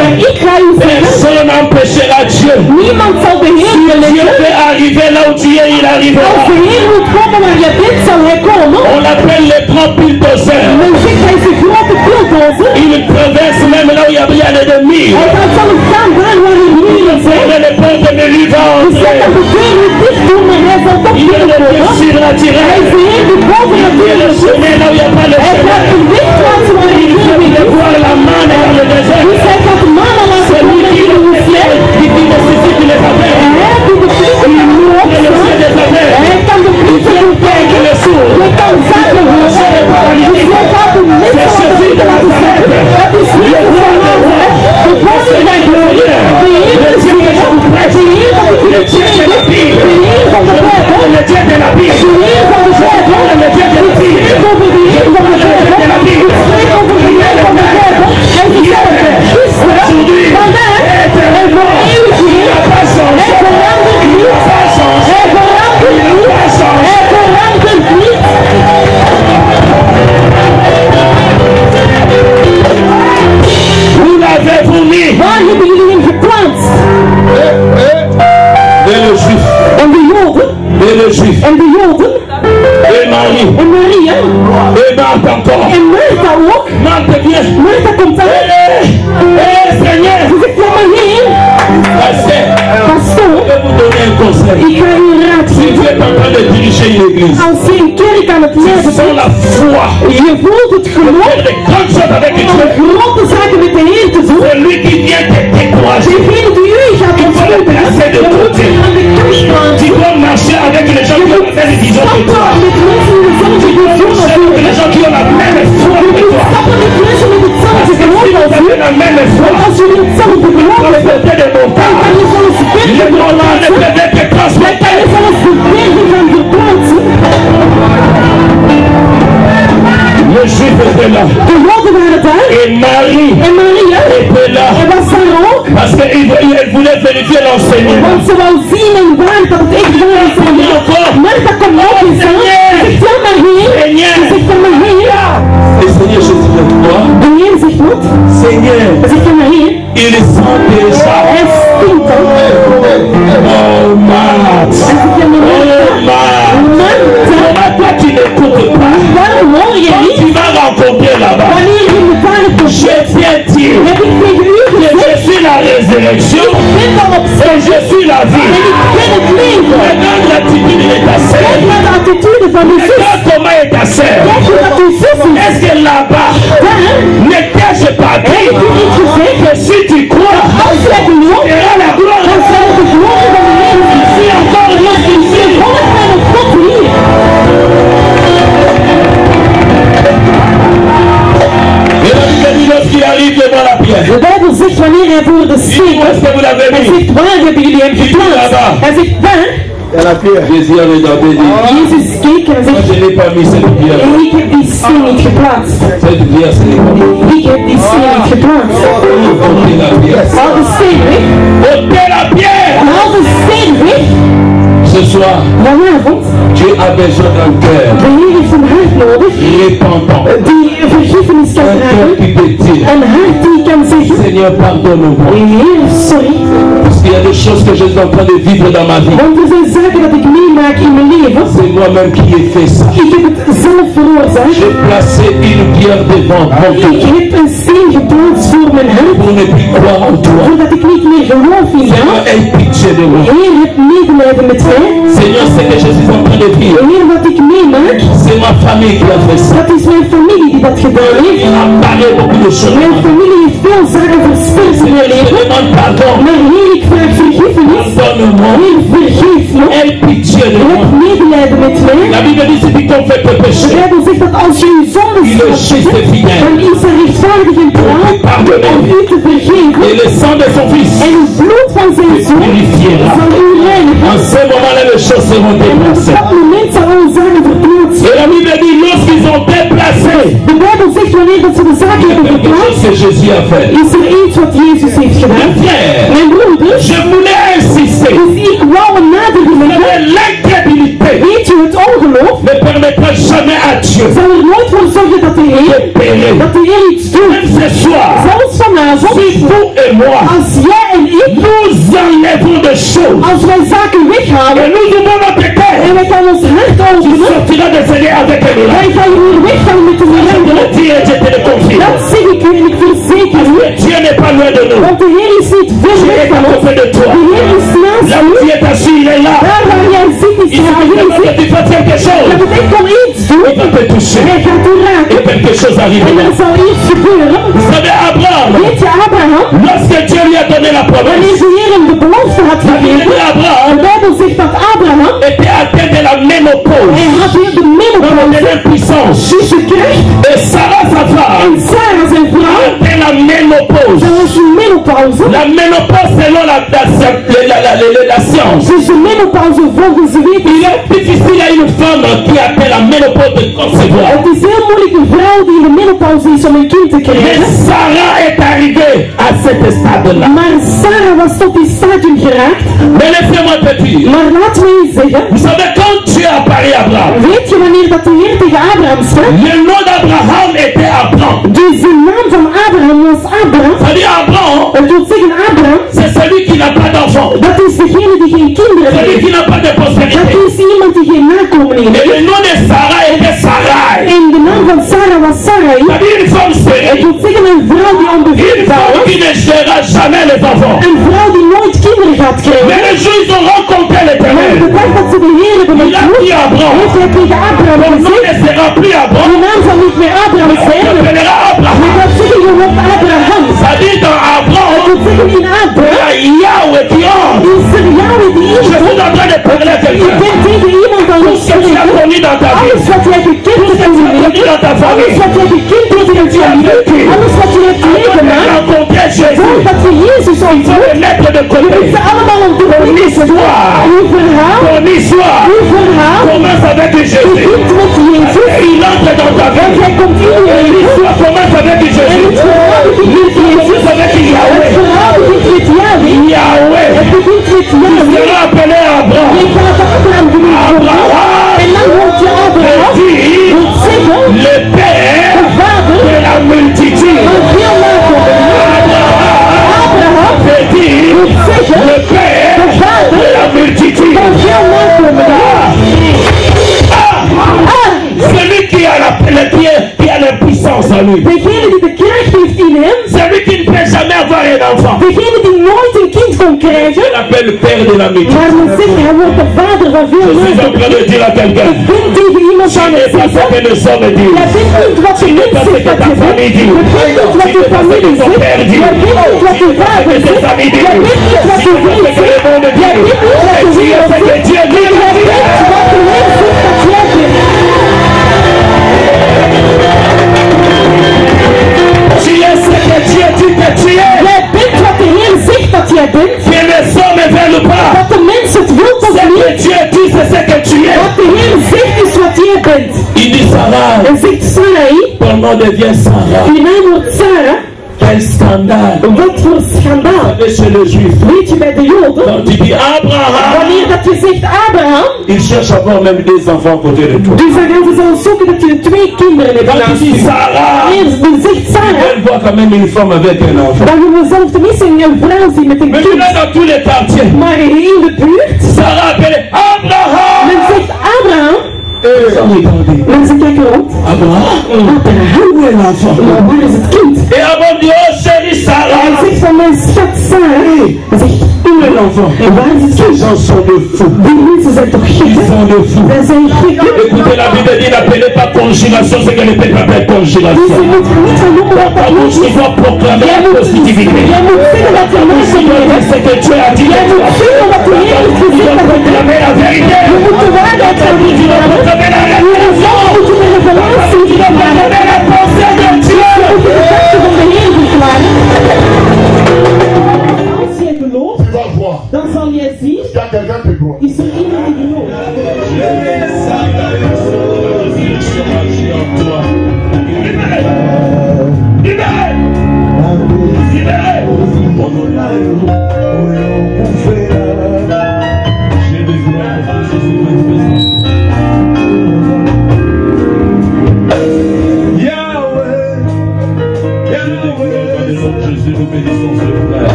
Maar ik ga u zeggen, Personne n'empêchera Dieu. niemand zal de Heer Dieu bereiken. veut arriver là où tu es, il arrivera. Als de Heer moet komen waar je bent, zal hij komen. On l'appelle les grands bulldozers. Men zegt, hij is een grote gekozen. Il traverse même là où il y a rien d'ennemi. Hij gaat zelfs gaan waar er niemand zijn. Il les portes de lui va Hij zet entrer. dat de deur niet dicht doen, maar hij zal toch Il est le Dieu binnenkomen. Hij surnaturel. is de Heer die boven Il est le natuurlijk is. chemin là où il n'y a pas de Hij gaat chemin. een weg plaatsen waar er Il geen fait weg de is. voir la main dans le désert. Dus hij gaat de mannen laten C'est lui komen qui in de woestijn. nécessite les affaires. En hij die de priester die nu Il est le opstaan. Dieu des affaires. Hij kan de priester doen kijken. Il est sourd. Hij kan zaken horen. Dus hij gaat de mensen laten zitten laten zeggen. Dat is niet de verhaal. De koning van glorie. De Heer is hier. De Heer van de Bijbel. Le Dieu de la Bible. De Heer van de Bijbel. Le Dieu de la Bible. De Heer van de Bijbel. Le Dieu de la Bible. Spreek over de Heer van de Bijbel. Spreek over de Heer van de Bijbel. En diezelfde gisteren, vandaag en voor eeuwig Heer. Hij verandert niet. Hij verandert niet. Hij verandert niet. Vous l'avez-vous mis? Waar hebben jullie hem geplaatst? Et le juif. En de Joden. Et le juif. En de Joden. Et Marie. En Maria. Et Marthe encore. En Martha ook. Marthe vient. Martha komt aan. Seigneur. Ze zegt, ja maar Heer. Pasteur. Pastoor. Je vais vous donner un conseil. Ik ga u een raad Si tu geven. es en train de diriger une église, Als je een kerk aan het tu leiden sens bent. la foi. Je voelt het geloof. Faire des grandes choses avec Om Dieu. grote zaken met de Heer te doen. Celui qui vient te décourager. Degene die u gaat ontmoeten. Je moet je aan de kant Tu plaatsen. dois marcher avec les gens qui ont la même vision que toi. Stappen met mensen die dezelfde visioen als u Avec les gens qui ont la même foi Je que moet toi. stappen met mensen met hetzelfde geloof Si vous als u. avez la même foi, Want als jullie hetzelfde geloof vous hebben, portez des dan kan montagnes. je zelfs Les bergen montagnes ne verplaatsen. peuvent être Dan kan transportées. je zelfs de bergen gaan verplaatsen. Le juif était là. De Joden waren daar. Et Marie En Maria. était là. En was daar ook. Parce qu'elle voulait vérifier l'enseignement. Want ze wou zien en waar dat het echt waar is. Martha komt ook eens aan. Ze zegt, ja maar Heer. Ze zegt, ja maar Heer. Et Seigneur Jésus dit quoi? De Heer zegt wat? Seigneur, Ze zegt, ja maar Heer. il sent déjà. Hij stinkt al. Oh Marthe. Hij zegt, ja maar Oh Martha. Marthe. Martha. Toi tu n'écoutes pas. Waarom hoor je Quand niet? tu vas rencontrer là-bas, Wanneer je me daar je komt, viens dire heb ik tegen u que je gezegd, suis la résurrection ik ben al op et zee je suis la en vie. ik ben het leven. Regarde l'attitude de ta Kijk sœur. naar de attitude van uw zus. Regarde comment est ta sœur. Kijk hoe dat uw zus is. Est-ce que là-bas, Daar ne t'ai-je pas dit heb ik u niet gezegd. que si tu crois, Als jij gelooft, tu verras la gloire dan zal de glorie van de Heer ici encore hier ici. Volg mijn God hier. Et la Bible dit lorsqu'il arrive devant la pierre. De Bijbel zegt wanneer hij voor de Où steen est-ce que vous l'avez hij mis? zegt waar hebben jullie hem geplaatst? Hij zegt daar. Jésus a regardé et dit, Jezus keek en moi zegt, je n'ai pas mis cette pierre. en ik heb die steen niet geplaatst. Cette pierre, ce n'est pas moi. Ik heb die steen niet geplaatst. Ôtez la pierre. Haal de steen weg. Ôtez la pierre. Haal de steen weg. Ce soir, Vanavond, Dieu a besoin d'un cœur de Heer heeft een hart nodig repentant. die vergiffenis kan Un cœur vragen. qui peut dire, Een hart die kan zeggen, Seigneur, pardonne-moi. Heer, sorry. Parce qu'il y a des choses que je suis en train de vivre dans ma vie. Want er zijn zaken dat ik meemaak in mijn leven. C'est moi-même qui ai fait ça. Ik heb het zelf veroorzaakt. J'ai placé une pierre devant mon Ik cœur heb een steen geplaatst voor mijn hart. pour ne plus croire en toi. Zodat ik niet meer geloof in Seigneur, jou. aie pitié de moi. Heer, heb medelijden met mij. Seigneur, ce que je suis en train de vivre, Heer, wat ik meemaak, c'est ma famille qui a fait ça. dat is mijn familie die dat gedaan heeft. Il a parlé beaucoup de choses. Mijn familie heeft veel zaken verspild in mijn Je leven. demande pardon. Maar Heer, ik vraag vergiffenis. Pardonne-moi. Heer, vergeef me. Aie pitié de moi. Heb medelijden met mij. La Bible dit, si tu confesses tes De péchés, Bijbel zegt dat als je uw zonde il est juste et fidèle dan is er rechtvaardig en pour trouw te om pardonner. u te vergeven. Et le sang de son fils En het bloed van zijn te zoon purifiera. zal u reinigen. En ce moment-là, les choses seront En op déplacées. dat moment zal alle zaken verplaatst. Et la Bible dit, lorsqu'ils ont déplacé, De Bijbel zegt wanneer dat ze de zaken il y a hebben quelque chose verplaatst, que Jésus a fait. is er iets wat Jezus heeft gedaan. Frère, Mijn broeders, je voulais insister. dus ik wou een nadruk Mais leggen. l'incrédulité Weet je, het ongeloof ne permettra jamais à Dieu zal er nooit voor zorgen dat de Heer iets doet. même ce soir. Zelfs vanavond, Si vous et moi, als jij en ik, nous enlèvons des choses als wij zaken weghalen et nous ouvrons notre en cœur wij gaan gaan ons hart Tu openen. sortiras de Seigneur avec un miracle. Wij gaan hier weggaan met een Je te mirakel. le dis et je te le confirme. Dat zeg ik u en ik verzeker u. Dieu n'est pas loin de nous. Want de Heer is niet ver Dieu weg est à van ons. côté de toi. De Heer is naast Là où u. tu es assis, il est là. Daar waar jij zit is Il hij suffit seulement que aanwezig. tu fasses quelque chose. Dat betekent om iets doen. Il va te toucher. Hij gaat u Et raken. quelque chose En arrivera. er zal iets gebeuren. Vous savez, Abraham, Weet je, Abraham, lorsque Dieu lui a donné la wanneer promesse, de Heer hem de belofte had la Bible gegeven, dit Abraham de Bijbel zegt dat Abraham, était atteint de la ménopause, hij had weer de de menopauze, l'impuissance. dus de kracht. Et Sarah, sa femme, En Sarah, zijn vrouw, atteint la ménopause. dat was een menopauze. La ménopause, selon la science, Dus de menopauze volgens de il wetenschap. est difficile à une femme qui atteint la ménopause de concevoir. Het is heel moeilijk een vrouw die in de menopauze is om een kind te Mais krijgen. Sarah est arrivée à cet stade-là. Maar Sarah was tot die stadium geraakt. Mais laissez-moi te dire, Maar laat me eens zeggen, vous savez, quand Dieu a parlé à Abraham, weet je wanneer dat de Heer tegen Abraham sprak? le nom d'Abraham était Abraham. Dus de naam van Abraham was Abraham. C'est-à-dire Abraham, Het wil zeggen Abraham, c'est celui qui n'a pas d'enfant, dat is degene die geen kinderen celui heeft. qui n'a pas de Dat postérité. is iemand die geen nakomelingen Et heeft. le nom de Sarah était Sarai. En de naam van Sarah was Sarai. C'est-à-dire une femme Het stérile, wil zeggen een vrouw die une onbevruchtbaar femme was. qui ne gérera jamais les enfants. Een vrouw die nooit kinderen gaat Mais krijgen. le jour où ils ont rencontré Maar l'Éternel, de dag dat ze de Heer hebben il a ontmoet, dit à Abraham, heeft hij tegen Abraham ton nom gezegd, ne sera plus Abraham, je naam zal niet meer Abraham on zijn, t'appellera maar Abraham. dat zeggen je wordt Abraham. C'est-à-dire dans Dat Abraham, wil zeggen in il y Abraham a Yahweh qui entre. is er Yahweh die Je suis inkomt. en train de parler à Je quelqu'un. bent tegen iemand aan Tout het ce que tu as spreken. connu dans ta vie, Alles wat jij gekend hebt in je connu leven, dans ta alles famille, wat jij gekend hebt in je familie, alles wat je hebt avant de meegemaakt, rencontrer Jésus, voordat je Jezus il faut ontmoet, le mettre de je côté. moet ze allemaal op de Ton histoire, Uw verhaal, ton histoire uw verhaal commence avec Jésus. begint met Jezus. Et il entre dans ta Want vie. hij komt in je Et leven. l'histoire commence avec En Jésus. het verhaal begint met Jezus. Commence avec Het Yahweh. verhaal begint met Yahweh. Yahweh. Het begint met Il Yahweh. sera appelé Abraham. Je gaat Abraham genoemd worden. En dan wordt je Abraham. Dit Wil zeggen, le père de vader de la multitude. van veel nakomelingen. Abraham Dit wil zeggen, le père de de vader la multitude. van veel nakomelingen. Celui qui a qui a l'impuissance en lui. Degene die de kracht heeft in hem, Celui qui ne peut jamais avoir un enfant. degene die nooit een kind kon krijgen, Je l'appelle le père de la multitude. maar men zegt hij wordt de vader van Je veel suis en nakomelingen. train de dire à quelqu'un. Ik ben tegen iemand Tu aan n'es het pas ce zeggen, que les hommes disent. jij bent niet wat de mens zegt dat je bent. Je bent niet wat je familie zegt. Jij bent niet wat je vader zegt. Jij bent niet wat je vriend zegt. Jij bent niet wat de wereld zegt. Maar jij bent wat de mens zegt dat jij bent. Tu es ce que Dieu dit que tu es. Jij bent wat de Heer zegt dat jij bent. Que les hommes ne veulent pas. Dat de mens het wil Ce of que niet. Dieu dit, c'est ce que tu es. Wat de Heer zegt is wat jij bent. Il dit Sarah. En zegt Sarai, Ton nom devient Sarah. je naam wordt Sarah. Quel scandale. Wat voor schandaal. Savez, chez les Juifs. Weet je bij de Joden, Quand tu dis Abraham, wanneer dat je zegt Abraham, il cherche à avoir même des enfants à côté de toi. dus dan gaan ze zelfs zoeken dat je 2 kinderen hebt Quand tu naast dis je. Sarah, Wanneer ze zegt Sarah, elle voit quand même une femme avec un enfant. dan gaan we zelf tenminste een vrouw zien met een Mais tu kind. l'as dans tous les quartiers. Maar in de buurt, Sarah appelée Abraham. men zegt Abraham, mensen kijken rond. Abraham. Abraham, Où est l'enfant? maar waar is het kind? Et Abraham dit, oh chérie Hij Sarah. zegt van mijn schat Sarah. Hij zegt, Où est l'enfant? en waar is het Ces kind? gens sont de fous. Die mensen zijn toch gek, Ils hè? sont de fous. Zij zijn gek, hè? Écoutez, la Bible dit, n'appelez pas conjuration ce que ne peut pas faire Dus conjuration. je moet er niet van noemen wat Ta dat bouche, niet tu is. dois proclamer Jij la moet positivité. zeggen dat je Tu dois naast dire ce que Dieu a dit. Jij moet zeggen wat de Heer heeft Tu gezegd dois dat je bent. proclamer la